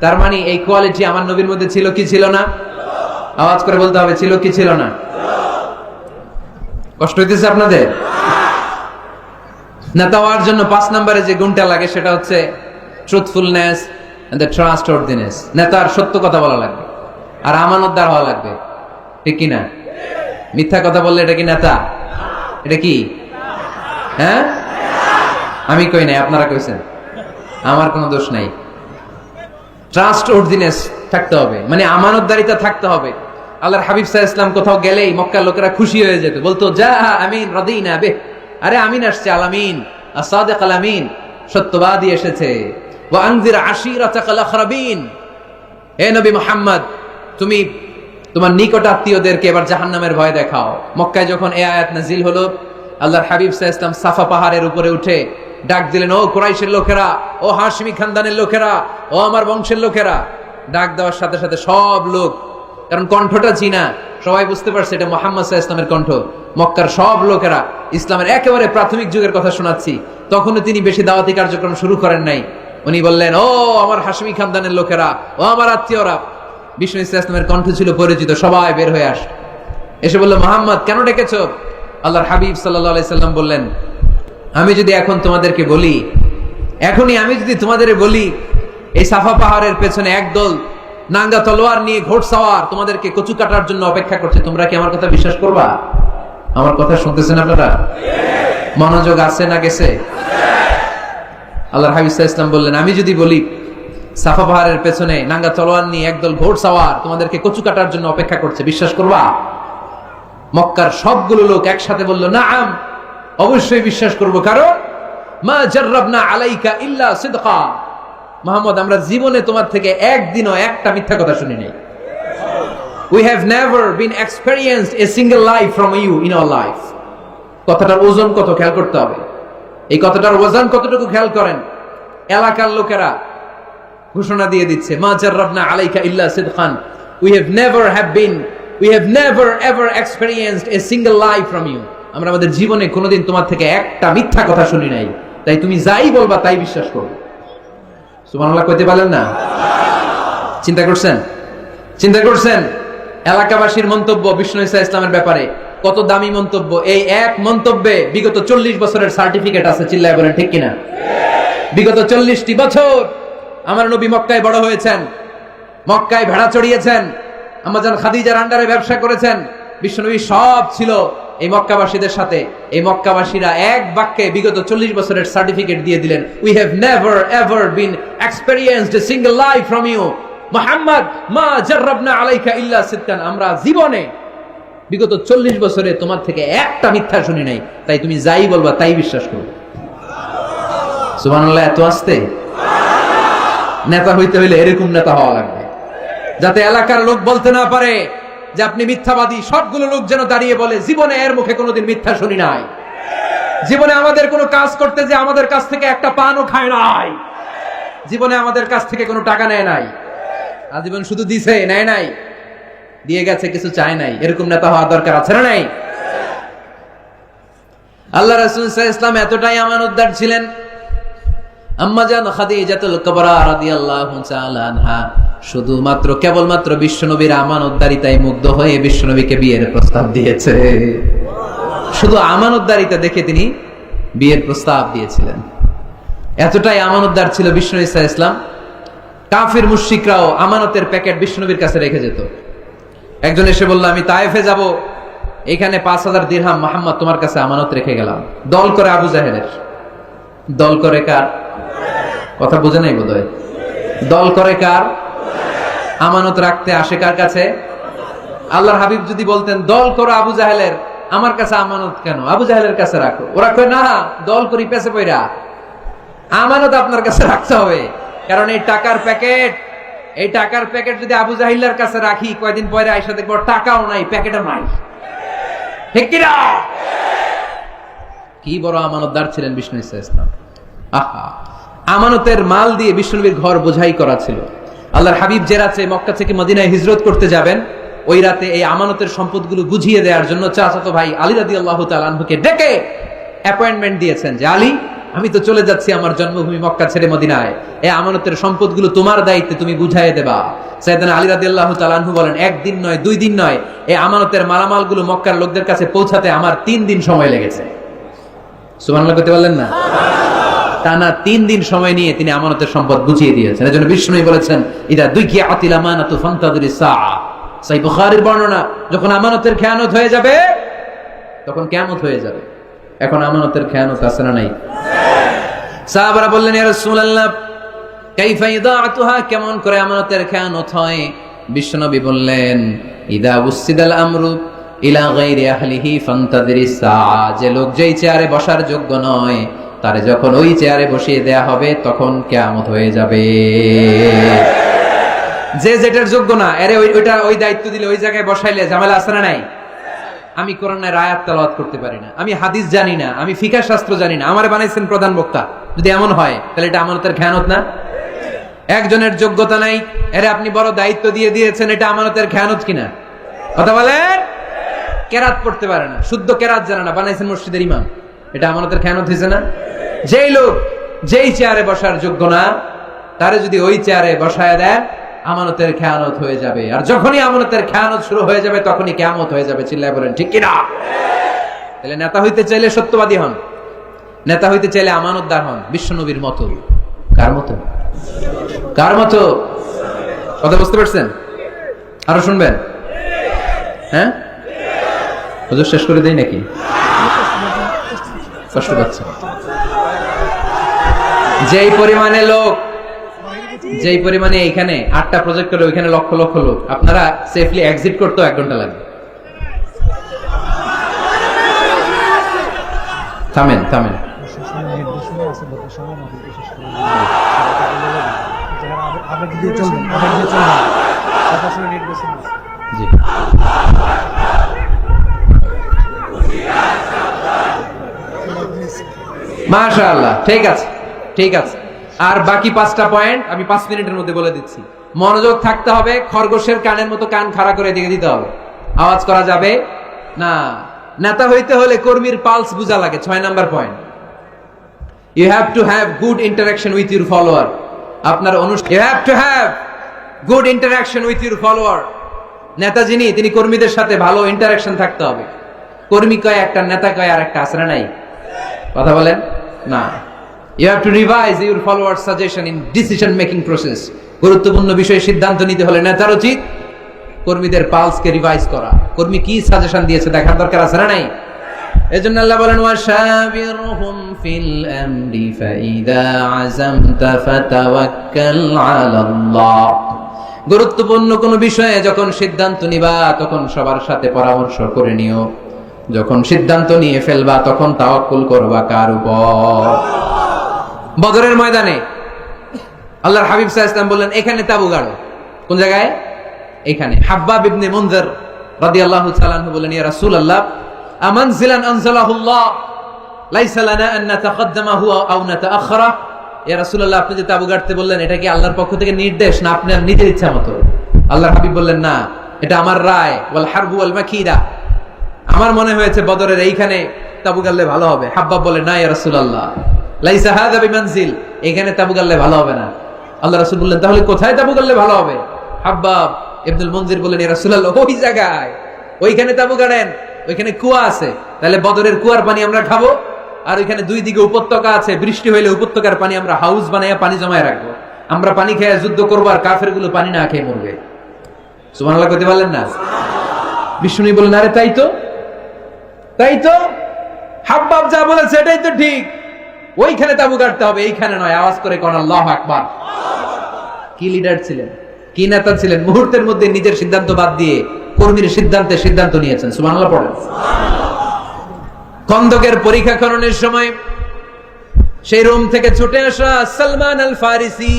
তার মানে এই কোয়ালিটি আমার নবীর মধ্যে ছিল কি ছিল না? আওয়াজ করে বলতে হবে, ছিল কি ছিল না? কষ্ট হইতেছে আপনাদের? নেতা হওয়ার জন্য 5 নম্বরে যে গুণটা লাগে সেটা হচ্ছে ট্রুথফুলনেস এন্ড দ্য ট্রাস্টওয়ার্দিনেস। নেতার সত্য কথা বলা লাগবে আর আমানতদার হওয়া লাগবে, ঠিক কি না? মিথ্যা কথা বললে এটা কি নেতা? এটা কি? হ্যাঁ, আমি কই নাই, আপনারা কইছেন, আমার কোনো দোষ নাই। ট্রাস্টওয়ার্দিনেস থাকতে হবে, মানে আমানতদারিতা থাকতে হবে। আল্লাহর হাবিব সাল্লাল্লাহু আলাইহি ওয়াসাল্লাম কোথাও গেলেই মক্কার লোকেরা খুশি হয়ে যেত, বলতো যা আমিন রাদিনা বে, আরে আমিন আসছে, আলামিন আস-সাদিক আলামিন, সত্যবাদী এসেছে। ওয়া আনজির আশিরাতাকাল আখরাবিন, হে নবী মুহাম্মদ, তুমি তোমার নিকট আত্মীয়দেরকে এবার জাহান্নামের ভয় দেখাও। মক্কায় যখন এই আয়াত নাজিল হলো, আল্লাহর হাবিব সাল্লাল্লাহু আলাইহি ওয়াসাল্লাম সাফা পাহাড়ের উপরে উঠে ডাক দিলেন, ও কুরাইশের লোকেরা, ও হাশমি খানদানের লোকেরা, ও আমার বংশের লোকেরা। ডাক দেওয়ার সাথে সাথে সব লোক, কারণ কণ্ঠটা চিনা, সবাই বুঝতে পারছে এটা মুহাম্মদ সাল্লাল্লাহু আলাইহি ওয়াসাল্লামের কণ্ঠ। মক্কার সব লোকেরা, ইসলামের একেবারে প্রাথমিক যুগের কথা শোনাচ্ছি, তখনও তিনি বেশি দাওয়াতি কার্যক্রম শুরু করেন নাই। উনি বললেন, ও আমার হাশমি খানদানের লোকেরা, ও আমার আত্মীয়রা। বিষ্ণু সাল্লাল্লাহু আলাইহি ওয়াসাল্লামের কণ্ঠ ছিল পরিচিত, সবাই বের হয়ে আসে, এসে বলল, মুহাম্মদ কেন ডেকেছো? আল্লাহর হাবিব সাল্লাল্লাহু আলাইহি সাল্লাম বললেন, আমি যদি এখন তোমাদেরকে বলি, এখনই আমি যদি তোমাদের বলি এই সাফা পাহাড়ের পেছনে একদল নাঙ্গা তলোয়ার নিয়ে ঘোড়সাওয়ার তোমাদেরকে কচু কাটার জন্য অপেক্ষা করছে, তোমরা কি আমার কথা বিশ্বাস করবা? আমার কথা শুনতেছেন আপনারা? মনোযোগ আছে না গেছে? আল্লাহর হাবিব সাল্লাল্লাহু আলাইহি ওয়াসাল্লাম বললেন, আমি যদি বলি সাফা পাহাড়ের পেছনে নাঙ্গা তলোয়ার নিয়ে একদল ঘোড়সাওয়ার তোমাদেরকে কচু কাটার জন্য অপেক্ষা করছে, বিশ্বাস করবা? মক্কার সবগুলো লোক একসাথে বলল, নাআম, অবশ্যই বিশ্বাস করব, কারণ মা জাররাবনা আলাইকা ইল্লা সিদকা, মুহাম্মদ আমরা জীবনে তোমার থেকে একদিনও একটা মিথ্যা কথা শুনি নাই। We have never been experienced a single lie from you in our life. কথাটার ওজন কত খেয়াল করতে হবে। এই কথাটার ওজন কতটুকু খেয়াল করেন। এলাকার লোকেরা ঘোষণা দিয়ে দিচ্ছে, মা জাররাবনা আলাইকা ইল্লা সিদকান, we have never ever experienced a single lie from you. আমরা আমাদের জীবনে কোনোদিন তোমার থেকে একটা মিথ্যা কথা শুনি নাই, তাই তুমি যাই বলবা তাই বিশ্বাস করো। সুবহানাল্লাহ কইতে পারলেন না? চিন্তা করছেন? চিন্তা করছেন এলাকাবাসীর মন্তব্য বিষ্ণু ঈসা ইসলামের ব্যাপারে কত দামি মন্তব্য। এই এক মন্তব্যে বিগত 40 বছরের সার্টিফিকেট আছে, চিল্লায় বলেন ঠিক কিনা? বিগত 40টি বছর আমার নবী মক্কায় বড় হয়েছেন, মক্কায় ভেড়া চড়িয়েছেন, আম্মাজান খাদিজার আন্ডারে ব্যবসা করেছেন। বিশ্বনবী সব ছিল এই মক্কাবাসীদের সাথে। এই মক্কাবাসীরা এক বাক্যে বিগত 40 বছরের সার্টিফিকেট দিয়ে দিলেন, we have never ever been experienced a single lie from you Muhammad, মা জাররাবনা আলাইকা ইল্লা সিদকান, আমরা জীবনে বিগত 40 বছরে তোমার থেকে একটা মিথ্যা শুনি নাই, তাই তুমি যাই বলবা তাই বিশ্বাস করবে। সুবহানাল্লাহ। এত আসতে নেতা হইতে হইলে এরকম নেতা হওয়া লাগবে। যাতে এলাকার লোক বলতে না পারে যে আপনি মিথ্যাবাদী। সবগুলো লোক যেন দাঁড়িয়ে বলে, জীবনে এর মুখে কোনোদিন মিথ্যা শুনি নাই, জীবনে আমাদের কোনো কাজ করতে যে আমাদের কাছ থেকে একটা পানও খায় নাই, জীবনে আমাদের কাছ থেকে কোনো টাকা নেয় নাই, আজীবন শুধু দিছে, নেয় নাই, দিয়ে গেছে, কিছু চায় নাই। এরকম নেতা হওয়া দরকার আছে না নাই? আল্লাহ রাসূল সাল্লাল্লাহু আলাইহি ওয়াসাল্লাম এতটাই আমানতদার ছিলেন, আম্মা জান খাদিজাতুল কুবরা রাদিয়াল্লাহু তাআলা আনহা শুধুমাত্র কেবলমাত্র বিশ্বনবীর আমানতদারিতায় মুগ্ধ হয়ে বিশ্বনবীকে বিয়ের প্রস্তাব দিয়েছে। শুধু আমানতদারিতা দেখে তিনি বিয়ের প্রস্তাব দিয়েছিলেন। এতটাই আমানতদার ছিল বিশ্বনবী সাল্লাল্লাহু আলাইহি ওয়াসাল্লাম। কাফির মুশরিকরাও আমানতের প্যাকেট বিশ্বনবীর কাছে রেখে যেত। একজন এসে বলল, আমি তায়েফে যাব, এখানে 5000 দিরহাম মুহাম্মদ তোমার কাছে আমানত রেখে গেলাম। দল করে আবু জাহেলের। দল করে কার? কথা বুঝে নাই বোধহয়। দল করে কার? আমানত রাখতে আসে কার কাছে? আল্লাহর হাবিব যদি বলতেন দল করো আবু জাহেলের, আমার কাছে আমানত কেন, আবু জাহেলের কাছে রাখো, ওরা কয় না, দল করি পেছে পয়রা, আমানত আপনার কাছে রাখতে হবে। কারণ এই টাকার প্যাকেট যদি আবু জাহিল্লার কাছে রাখি, কয়দিন পরে আইসা দেখবো টাকাও নাই, প্যাকেটও নাই। ঠিক কিনা? কি বড় আমানতদার ছিলেন বিষ্ণু ইসলাম। আহা, আমানতের মাল দিয়ে বিষ্ণুনবীর ঘর বোঝাই করা ছিল। আল্লাহর হাবিব যে রাতে মক্কা থেকে মদিনায় হিজরত করতে যাবেন, ওই রাতে এই আমানতের সম্পদগুলো বুঝিয়ে দেওয়ার জন্য চাচাতো ভাই আলী রাদিয়াল্লাহু তাআলা আনহুকে ডেকে অ্যাপয়েন্টমেন্ট দিয়েছেন যে আলী, আমি তো চলে যাচ্ছি আমার জন্মভূমি মক্কা ছেড়ে মদিনায়, এই আমানতের সম্পদগুলো তোমার দায়িত্বে, তুমি বুঝাইয়ে দেবা। সাইয়েদনা আলী রাদিয়াল্লাহু তাআলা আনহু বলেন, একদিন নয়, 2 দিন নয়, এই আমানতের মালামালগুলো মক্কার লোকদের কাছে পৌঁছাতে আমার 3 দিন সময় লেগেছে। সুবহানাল্লাহ করতে বললেন না? টানা 3 দিন সময় নিয়ে তিনি আমানতের সম্পদ বুঝিয়ে দিয়েছেন। এজন্য বিষ্ণু বলেছেন, ইদা দুকিয়াতিল আমানাতু ফান্তাযিরিস সাআ। সহিহ বুখারীর বর্ণনা, যখন আমানতের খেয়ানত হয়ে যাবে তখন কিয়ামত হয়ে যাবে। এখন আমানতের খেয়ানত আছে না নাই? সাহাবারা বললেন, ইয়া রাসূলুল্লাহ কাইফা ইদাআতুহা, কেমন করে আমানতের খেয়ানত হয়? বিশ্বনবী বললেন, ইদা উসিদাল আমরু ইলা গায়রি আহলিহি ফান্তাযিরিস সাআ। যে লোক যেই চেয়ারে বসার যোগ্য নয়, তারে যখন ওই চেয়ারে বসিয়ে দেয়া হবে তখন কিয়ামত হয়ে যাবে। যে যেটার যোগ্য না, আরে ওই দায়িত্ব দিলে, ওই জায়গায় বসাইলে ঝামেলা আছে না নাই? আমি কোরআনের আয়াত তেলাওয়াত করতে পারি না, আমি হাদিস জানি না, আমি ফিকহ শাস্ত্র জানি না, আমারে বানাইছেন প্রধান বক্তা, যদি এমন হয় তাহলে এটা আমানতের খেয়ানত না? একজনের যোগ্যতা নাই, আরে আপনি বড় দায়িত্ব দিয়ে দিয়েছেন, এটা আমানতের খেয়ানত কিনা? কথা বলেন। কেরাত পড়তে পারে না, শুদ্ধ কেরাত জানে না, বানাইছেন মসজিদের ইমাম, এটা আমানতের খেয়ানত হয়েছে না? যেই লোক যেই চেয়ারে বসার যোগ্য না, তারে যদি ওই চেয়ারে বসায় দেয়, আমানতের খেয়ানত হয়ে যাবে। আর যখনই আমানতের খেয়ানত শুরু হয়ে যাবে তখনই কিয়ামত হয়ে যাবে। চিল্লায় বলেন ঠিক কিনা? তাহলে নেতা হইতে চাইলে সত্যবাদী হন, নেতা হইতে চাইলে আমানতদার হন, বিশ্বনবীর মতো। কার মতো? কার মতো? কথা বুঝতে পারছেন? আরো শুনবেন? হ্যাঁ, হুজুর শেষ করে দেই নাকি? কষ্ট পাচ্ছে। যেই পরিমাণে লোক, যেই পরিমাণে এখানে 8টা প্রজেক্ট করে, ওইখানে লক্ষ লক্ষ লোক, আপনারা সেফলি এক্সিট করতে 1 ঘন্টা লাগবে। থামেন থামেন। জি, মাশাআল্লাহ, ঠিক আছে ঠিক আছে। আর বাকি 5টা পয়েন্ট আমি 5 মিনিটের মধ্যে বলে দিচ্ছি। মনোযোগ থাকতে হবে, খরগোশের কানের মতো কান খাড়া করে দিকে দিতে হবে, আওয়াজ করা যাবে না। নেতা হইতে হলে কর্মীর পালস বুঝা লাগে। 6 number point, you have to have good interaction with your follower. আপনার you have to have good interaction with your follower. নেতা যিনি, তিনি কর্মীদের সাথে ভালো ইন্টারাকশন থাকতে হবে। কর্মী কয় একটা, নেতা কয় আর একটা, আসলে নাই? কথা বলেন না। You have to revise your followers' suggestion in decision making process. গুরুত্বপূর্ণ বিষয়ে সিদ্ধান্ত নিতে হলে নেতার উচিত কর্মীদের পালসকে রিভাইজ করা। কর্মী কি সাজেশন দিয়েছে দেখার দরকার আছে না নাই? এজন্য আল্লাহ বলেন, ওয়াশাবিরহুম ফিল আমরি ফাইদা আযামতা ফাতাওয়াক্কাল আলাল্লাহ। গুরুত্বপূর্ণ কোন বিষয়ে যখন সিদ্ধান্ত নিবা তখন সবার সাথে পরামর্শ করে নিও। যখন সিদ্ধান্ত নিয়ে ফেলবা তখন তাওয়াক্কুল করবা কার উপর? বদরের ময়দানে আল্লাহর হাবিব সাল্লাল্লাহু আলাইহি ওয়াসাল্লাম বললেন, এখানে তাবু গাড়ো। কোন জায়গায়? এখানে হাব্বাব ইবনে মুনজির রাদিয়াল্লাহু তাআলা আনহু বলেন, ইয়া রাসূলুল্লাহ আমানজিলান আনজালাহুল্লাহ লাইসা লানা আন নাতাকদ্দামাহু আও নাতাআখারা। ইয়া রাসূলুল্লাহ, আপনি যে তাবু গাড়তে বললেন, এটা কি আল্লাহর পক্ষ থেকে নির্দেশ না আপনার নিজের ইচ্ছা মতো? আল্লাহর হাবিব বললেন, না, এটা আমার রায়। ওয়াল হারবু ওয়াল মাকিরা, আমার মনে হয়েছে বদরের এইখানে তাবু গাড়লে ভালো হবে। হাব্বাব বলে, না ইয়া রাসূলুল্লাহ, লাইসা হাযা বিমানজিল, এখানে তাবু গাড়লে ভালো হবে না। আল্লাহ রাসূল বললেন, তাহলে কোথায় তাবু গাড়লে ভালো হবে? হাব্বাব ইবনুল মুনজির বললেন, ইয়া রাসূলুল্লাহ, ওই জায়গায়, ওইখানে তাবু গাড়েন, ওইখানে কুয়া আছে, তাহলে বদরের কুয়ার পানি আমরা খাবো। আর ওইখানে দুই দিকে উপত্যকা আছে, বৃষ্টি হইলে উপত্যকার পানি আমরা হাউস বানাইয়া পানি জমায় রাখবো, আমরা পানি খেয়ে যুদ্ধ করবো, আর কাফের গুলো পানি না খেয়ে মরবে। সুবহানাল্লাহ কইতে পারলেন না? বিষ্ণু বললেন, আরে তাই তো, তাই তো, হাব্বাব যা বলেছে এটাই তো ঠিক, ওইখানে তাবু গাড়তে হবে, এইখানে নয়। আওয়াজ করে কোন আল্লাহু আকবার। কি লিডার ছিলেন, কি নেতা ছিলেন! মুহূর্তের মধ্যে নিজের সিদ্ধান্ত বাদ দিয়ে কর্মীর সিদ্ধান্ত নিয়েছেন। সুবহানাল্লাহ পড়েন। খন্দকের পরীক্ষা করণের সময় সেই রোম থেকে ছুটে আসা সালমান আল ফারিসি,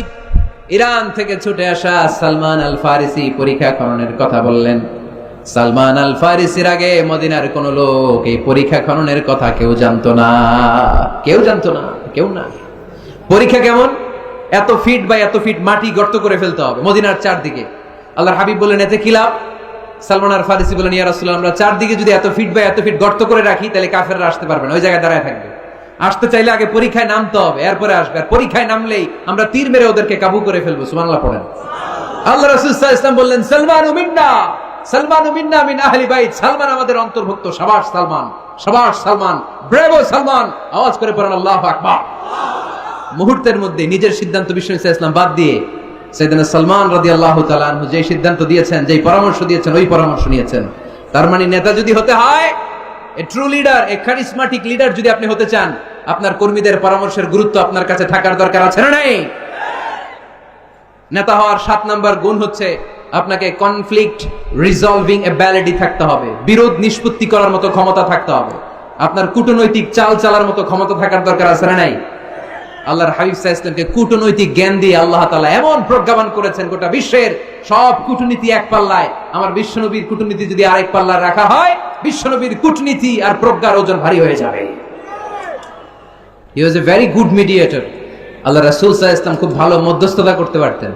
ইরান থেকে ছুটে আসা সালমান আল ফারিসি পরীক্ষা খননের কথা বললেন। সালমান আল ফারিসির আগে মদিনার কোন লোক এই পরীক্ষা খননের কথা কেউ জানতো না, কেউ জানতো না, কেউ না। পরীক্ষা কেমন? এত ফিট বা এত ফিট মাটি গর্ত করে ফেলতে হবে মদিনার চারদিকে। আল্লাহর হাবিব বললেন, এতে কি লাভ? সালমান আল ফারিসি বলেন, ইয়া রাসূলুল্লাহ, আমরা চারদিকে যদি এত ফিট বা এত ফিট গর্ত করে রাখি, তাহলে কাফেররা আসতে পারবে না, ওই জায়গায় দাঁড়ায় থাকবে। আসতে চাইলে আগে পরীক্ষায় নামতে হবে, এরপরে আসবে। আর পরীক্ষায় নামলেই আমরা তীর মেরে ওদেরকে কাবু করে ফেলবো। সুবহানাল্লাহ পড়েন। আল্লাহ রাসূল সাল্লাল্লাহু আলাইহি ওয়াসাল্লাম বললেন, সালমানু মিন্না, সালমানু মিন্না মিন আহলি বাইত, সালমান আমাদের অন্তর্ভুক্ত। শাবাশ সালমান, শাবাশ সালমান, ব্রেভো সালমান। আওয়াজ করে পড়েন আল্লাহু আকবার। মুহূর্তের মধ্যে নিজের সিদ্ধান্ত বিষ্ণু ইসলাম বাদ দিয়ে সাইয়েদনা সালমান রাদিয়াল্লাহু তাআলা আনহু যে সিদ্ধান্ত দিয়েছেন, যে পরামর্শ দিয়েছেন, ওই পরামর্শ নিয়েছেন। তার মানে নেতা যদি হতে হয়, a true leader, a charismatic leader যদি আপনি হতে চান, আপনার কর্মীদের পরামর্শের গুরুত্ব আপনার কাছে থাকার দরকার আছে না নাই? নেতা হওয়ার 7 নাম্বার গুণ হচ্ছে আপনাকে কনফ্লিক্ট রিজলভিং অ্যাবিলিটি থাকতে হবে, বিরোধ নিষ্পত্তি করার মতো ক্ষমতা থাকতে হবে, আপনার কূটনৈতিক চাল চালার মতো ক্ষমতা থাকার দরকার আছে না নাই? আল্লাহর হাবিব সাল্লাল্লাহু আলাইহি ওয়াসাল্লামকে কূটনৈতিক জ্ঞান দিয়ে আল্লাহ তাআলা এমন প্রজ্ঞাবান করেছেন, গোটা বিশ্বের সব কূটনীতি এক পাল্লায়, আমার বিশ্বনবীর কূটনীতি যদি আরেক পাল্লায় রাখা হয়, বিশ্বনবীর কূটনীতি আর প্রজ্ঞার ওজন ভারী হয়ে যাবে। হি ওয়াজ এ ভেরি গুড মিডিয়েটর। আল্লাহ রাসূল সাল্লাল্লাহু আলাইহি ওয়াসাল্লাম খুব ভালো মধ্যস্থতা করতে পারতেন।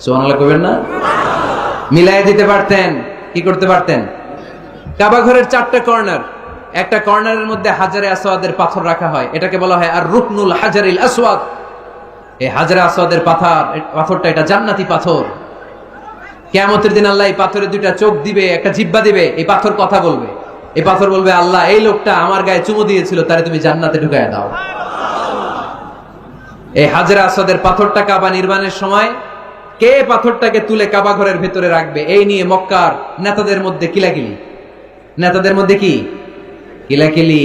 সুবহানাল্লাহ কইবেন না? মিলাই দিতে পারতেন। কি করতে পারতেন? কাবা ঘরের 4টা কর্নার, একটা কর্নারের মধ্যে হাজারে আসওয়াদের পাথর রাখা হয়, এটাকে বলা হয় আর রুকনুল হাজারিল আসওয়াদ। এই হাজারে আসওয়াদের পাথরটা এটা জান্নাতি পাথর। কিয়ামতের দিন আল্লাহ এই পাথরে 2টা চোখ দিবে, একটা জিহ্বা দিবে, এই পাথর কথা বলবে। এই পাথর বলবে, আল্লাহ, এই লোকটা আমার গায়ে চুমু দিয়েছিল, তারে তুমি জান্নাতে ঢুকায় দাও। এই হাজারে আসওয়াদের পাথরটা কাবা নির্মাণের সময় কে পাথরটাকে তুলে কাবা ঘরের ভেতরে রাখবে, এই নিয়ে মক্কার নেতাদের মধ্যে কিলাকিলি। নেতাদের মধ্যে কি কিলাকিলি?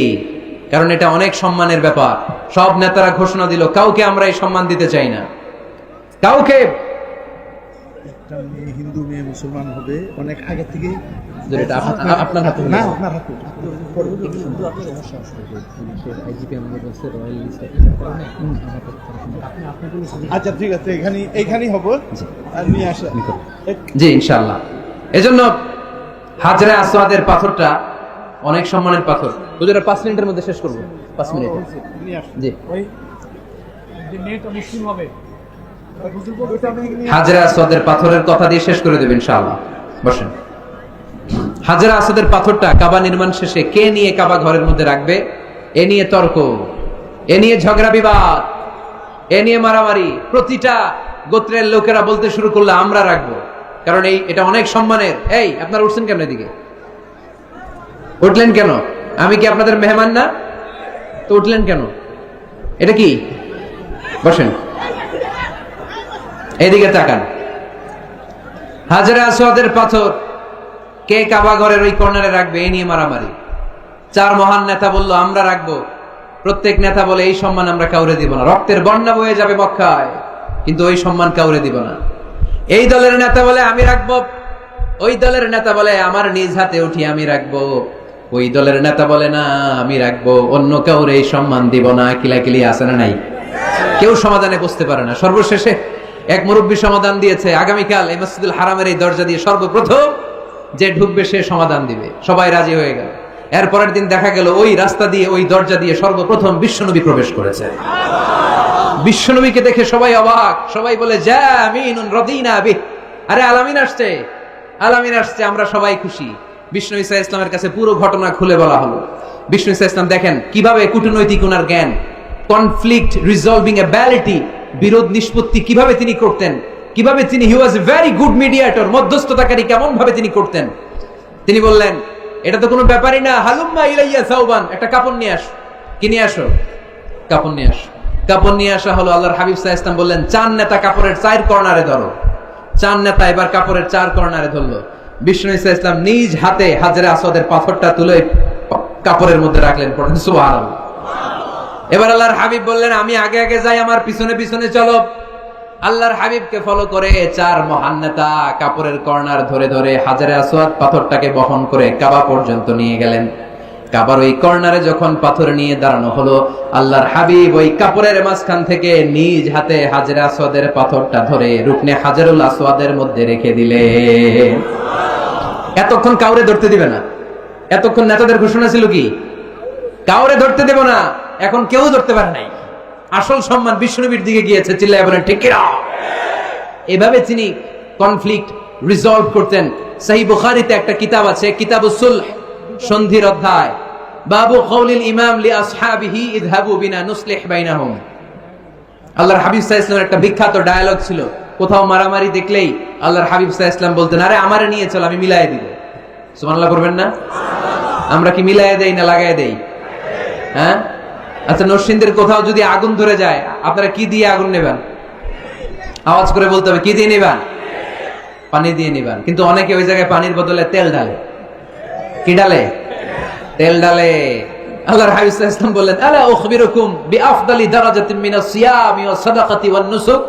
কারণ এটা অনেক সম্মানের ব্যাপার। সব নেতারা ঘোষণা দিল, কাউকে আমরা এই সম্মান দিতে চাই না, কাউকে। একটা মেয়ে হিন্দু মেয়ে মুসলমান হবে অনেক আগে থেকে। আপনার হাতে না, আপনার হাতে। আচ্ছা ঠিক আছে, এইখানেই হব, আর নিয়ে আসা। জি ইনশাআল্লাহ। এজন্য হাজরে আসওয়াদের পাথরটা অনেক সম্মানের পাথর। হুজুরা 5 মিনিটের মধ্যে শেষ করব। 5 মিনিট। জি। হাজরে আসওয়াদের পাথরের কথা দিয়ে শেষ করে দেব ইনশাআল্লাহ। বসেন। হাজরে আসওয়াদের পাথরটা কাবা নির্মাণ শেষে কে নিয়ে কাবা ঘরের মধ্যে রাখবে, এ নিয়ে তর্ক, এ নিয়ে ঝগড়া বিবাদ, এ নিয়ে মারামারি। প্রতিটা গোত্রের লোকেরা বলতে শুরু করলো, আমরা রাখবো, কারণ এটা অনেক সম্মানের। এই আপনারা উঠছেন কেন এদিকে? উঠলেন কেন? আমি কি আপনাদের মেহমান না? তো উঠলেন কেন? এটা কি? বসেন, এদিকে তাকান। হাজরে আসওয়াদের পাথর কে কাবা ঘরের ওই কর্নারে রাখবে, এই নিয়ে মারামারি। 4 মহান নেতা বলল, আমরা রাখবো। প্রত্যেক নেতা বলে, এই সম্মান আমরা কাউরে দিব না, রক্তের বন্যা বয়ে যাবে মক্কায়, কিন্তু ওই সম্মান কাউরে দিব না। এই দলের নেতা বলে, আমি রাখবো। ওই দলের নেতা বলে, আমার নিজ হাতে উঠি আমি রাখবো। ওই দলের নেতা বলে, না, আমি রাখবো, অন্য কাউরে এই সম্মান দিব না। কিলাকিলি আছে না নাই? কেউ সমাধানে বসতে পারে না। সর্বশেষে এক মুরব্বী সমাধান দিয়েছে, আগামীকাল এই মসজিদুল হারামের এই দরজা দিয়ে সর্বপ্রথম যে ঢুকবে সে সমাধান দিবে। সবাই রাজি হয়ে গেল। এরপরের দিন দেখা গেল ওই রাস্তা দিয়ে, ওই দরজা দিয়ে সর্বপ্রথম বিশ্বনবী প্রবেশ করেছে। বিশ্বনবীকে দেখে সবাই অবাক, সবাই বলে জামিনুন রাদিনা বিহ, আরে আলামিন আসছে, আলামিন আসছে, আমরা সবাই খুশি। বিষ্ণু ঈসা ইসলামের কাছে পুরো ঘটনা খুলে বলা হলো। বিষ্ণু ঈসা ইসলাম দেখেন কিভাবে কূটনৈতিক ওনার জ্ঞান, কনফ্লিক্ট রিজলভিং অ্যাবিলিটি, বিরোধ নিষ্পত্তি কিভাবে তিনি করতেন, কিভাবে তিনি হি ওয়াজ এ ভেরি গুড মিডিয়েটর, মধ্যস্থতাকারী কেমন ভাবে তিনি করতেন। তিনি বললেন এটা তো কোনো ব্যাপারই না, হালুম্মা ইলাইয়া সাওবান, একটা কাপড় নিয়ে আসো। কি নিয়ে আসো? কাপড় নিয়ে আসো। কাপড় নিয়ে আসা হলো। আল্লাহর হাবিব সাল্লাল্লাহু আলাইহি ওয়াসাল্লাম বললেন চার নেতা কাপড়ের চার কর্নারে ধরো। চার নেতা এবার কাপড়ের চার কর্নারে ধরলো। বিষ্ণু ঈসা ইসলাম নিজ হাতে হাজরে আসওয়াদের পাথরটা তুলে কাপড়ের মধ্যে রাখলেন। পড়েন সুবহানাল্লাহ। এবার আল্লাহর হাবিব বললেন আমি আগে আগে যাই, আমার পিছনে পিছনে চলো। আল্লাহর হাবিবকে ফলো করে চার মহান নেতা কাপড়ের কর্নার ধরে ধরে হাজরে আসওয়াদ পাথরটাকে বহন করে কাবা পর্যন্ত নিয়ে গেলেন। কাবার ওই কর্নারে যখন পাথর নিয়ে দাঁড়ানো হলো, আল্লাহর হাবিব ওই কাপড়ের মাঝখান থেকে নিজ হাতে হাজরে আসওয়াদের পাথরটা ধরে রুকনে হাজারুল আসওয়াদের মধ্যে রেখে দিলে। এতক্ষণ কাউরে ধরতে দিবে না। এতক্ষণ নেতাদের ঘোষণা ছিল কি কাউরে ধরতে দেব না, এখন কেউ ধরতে পারে নাই। আসল সম্মান বিষ্ণুনবীর দিকে গিয়েছে। চিল্লায় বলেন ঠিক কিনা? এভাবে তিনি কনফ্লিক্ট রিজলভ করতেন। সহিহ বুখারীতে একটা কিতাব আছে, কিতাবুস সুলহ, সন্ধির অধ্যায়, বাবু কওলিল ইমাম লি আসহাবিহি ইযহাবু বিনা নুসলিহ বাইনাহুম। আল্লাহর হাবিব সাল্লাল্লাহু আলাইহি ওয়াসাল্লামের একটা বিখ্যাত ডায়ালগ ছিল, কোথাও মারামারি দেখলেই আল্লাহর হাবিব সাল্লাল্লাহু আলাইহি ওয়াসাল্লাম বলতেন আরে আমারে নিয়ে চল, আমি মিলায়ে দিব। সুবহানাল্লাহ করবেন না? আমরা কি মিলায়ে দেই না লাগায়ে দেই? হ্যাঁ? আচ্ছা, নরসিংদীর কোথাও যদি আগুন ধরে যায় আপনারা কি দিয়ে আগুন নেবেন? আওয়াজ করে বলতে হবে, কি দিয়ে নেবেন? পানি দিয়ে নেবেন। কিন্তু অনেকে ওই জায়গায় পানির বদলে তেল ঢালে। কি ঢালে? তেল ঢালে। আল্লাহর হাবিব সাল্লাল্লাহু আলাইহি ওয়াসাল্লাম বললেন আলা উখবিরুকুম বিআফদালি দারাজাতিন মিনাস সিয়ামি ওয়াস সাদাকাতি ওয়ান নুসুক,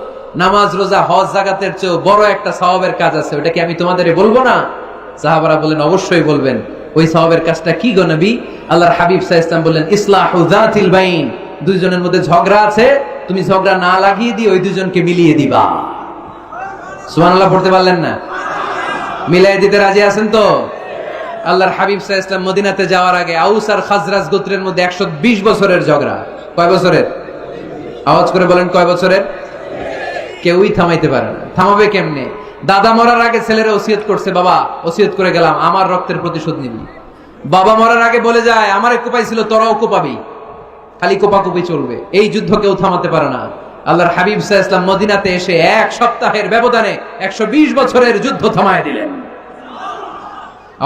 নামাজ রোজা হজ যাকাতের চেয়ে বড় একটা সওয়াবের কাজ আছে, ওটা কি আমি তোমাদের বলবো না? সাহাবারা বললেন অবশ্যই বলবেন। ওই সওয়াবের কাজটা কি গো নবী? আল্লাহর হাবিব সাল্লাল্লাহু আলাইহি ওয়াসাল্লাম বললেন ইসলাহু যাতিল বাইন, দুইজনের মধ্যে ঝগড়া আছে, তুমি ঝগড়া না লাগিয়ে দিয়ে ওই দুজনকে মিলিয়ে দিবা। সুবহানাল্লাহ পড়তে পারলেন না? মিলিয়ে দিতে রাজি আছেন তো? আল্লাহর হাবিব সাল্লাল্লাহু আলাইহি ওয়াসাল্লাম মদিনাতে যাওয়ার আগে আউস আর খাজরাজ গোত্রের মধ্যে 120 বছরের ঝগড়া। কয় বছরের? আওয়াজ করে বলেন কয় বছরের? কেউই থামাইতে পারে না। থামাবে কেমনে? দাদা মরার আগে ছেলেরা ওসিয়ত করছে, বাবা ওসিয়ত করে গেলাম আমার রক্তের প্রতিশোধ নিবি। বাবা মরার আগে বলে যায় আমারে কোপাইছিল তোরাও কোপাবি, খালি কোপাকুপি চলবে। এই যুদ্ধ কেউ থামাতে পারে না। আল্লাহর হাবিব সাল্লাল্লাহু আলাইহি ওয়াসাল্লাম মদিনাতে এসে এক সপ্তাহের ব্যবধানে 120 বছরের যুদ্ধ থামায় দিলেন।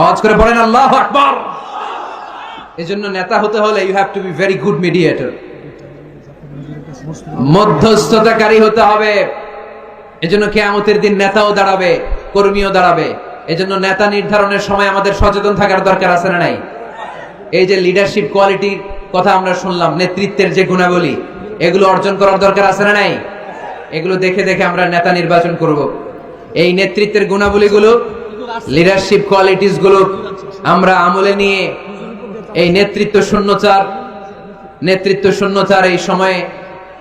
আওয়াজ করে বলেন আল্লাহু আকবার। এজন্য নেতা হতে হলে you have to be very good mediator, মধ্যস্থতাকারী হতে হবে। এজন্য কিয়ামতের দিন নেতাও দাঁড়াবে, কর্মীও দাঁড়াবে। এজন্য নেতা নির্ধারণের সময় আমাদের সচেতন থাকার দরকার আছে না নাই? এই যে লিডারশিপ কোয়ালিটির কথা আমরা শুনলাম, নেতৃত্বের যে গুণাবলী, এগুলো অর্জন করার দরকার আছে না নাই? এগুলো দেখে দেখে আমরা নেতা নির্বাচন করব। এই নেতৃত্বের গুণাবলীগুলো, লিডারশিপ কোয়ালিটিস গুলো আমরা আমলে নিয়ে এই নেতৃত্ব শূন্যচার এই সময়ে,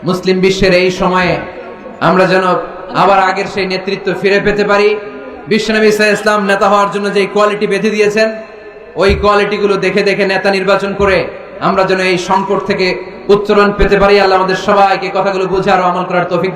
মুসলিম বিশ্বের এই সময়ে আমরা যেন আবার আগের সেই নেতৃত্ব ফিরে পেতে পারি। বিশ্বনবী সাল্লাল্লাহু আলাইহি ওয়াসাল্লাম নেতা হওয়ার জন্য যে কোয়ালিটি বেঁধে দিয়েছেন, ওই কোয়ালিটিগুলো দেখে দেখে নেতা নির্বাচন করে আমরা যেন এই সংকট থেকে উত্তরণ পেতে পারি। আল্লাহ আমাদের সবাইকে কথাগুলো বুঝার ও আমল করার তৌফিক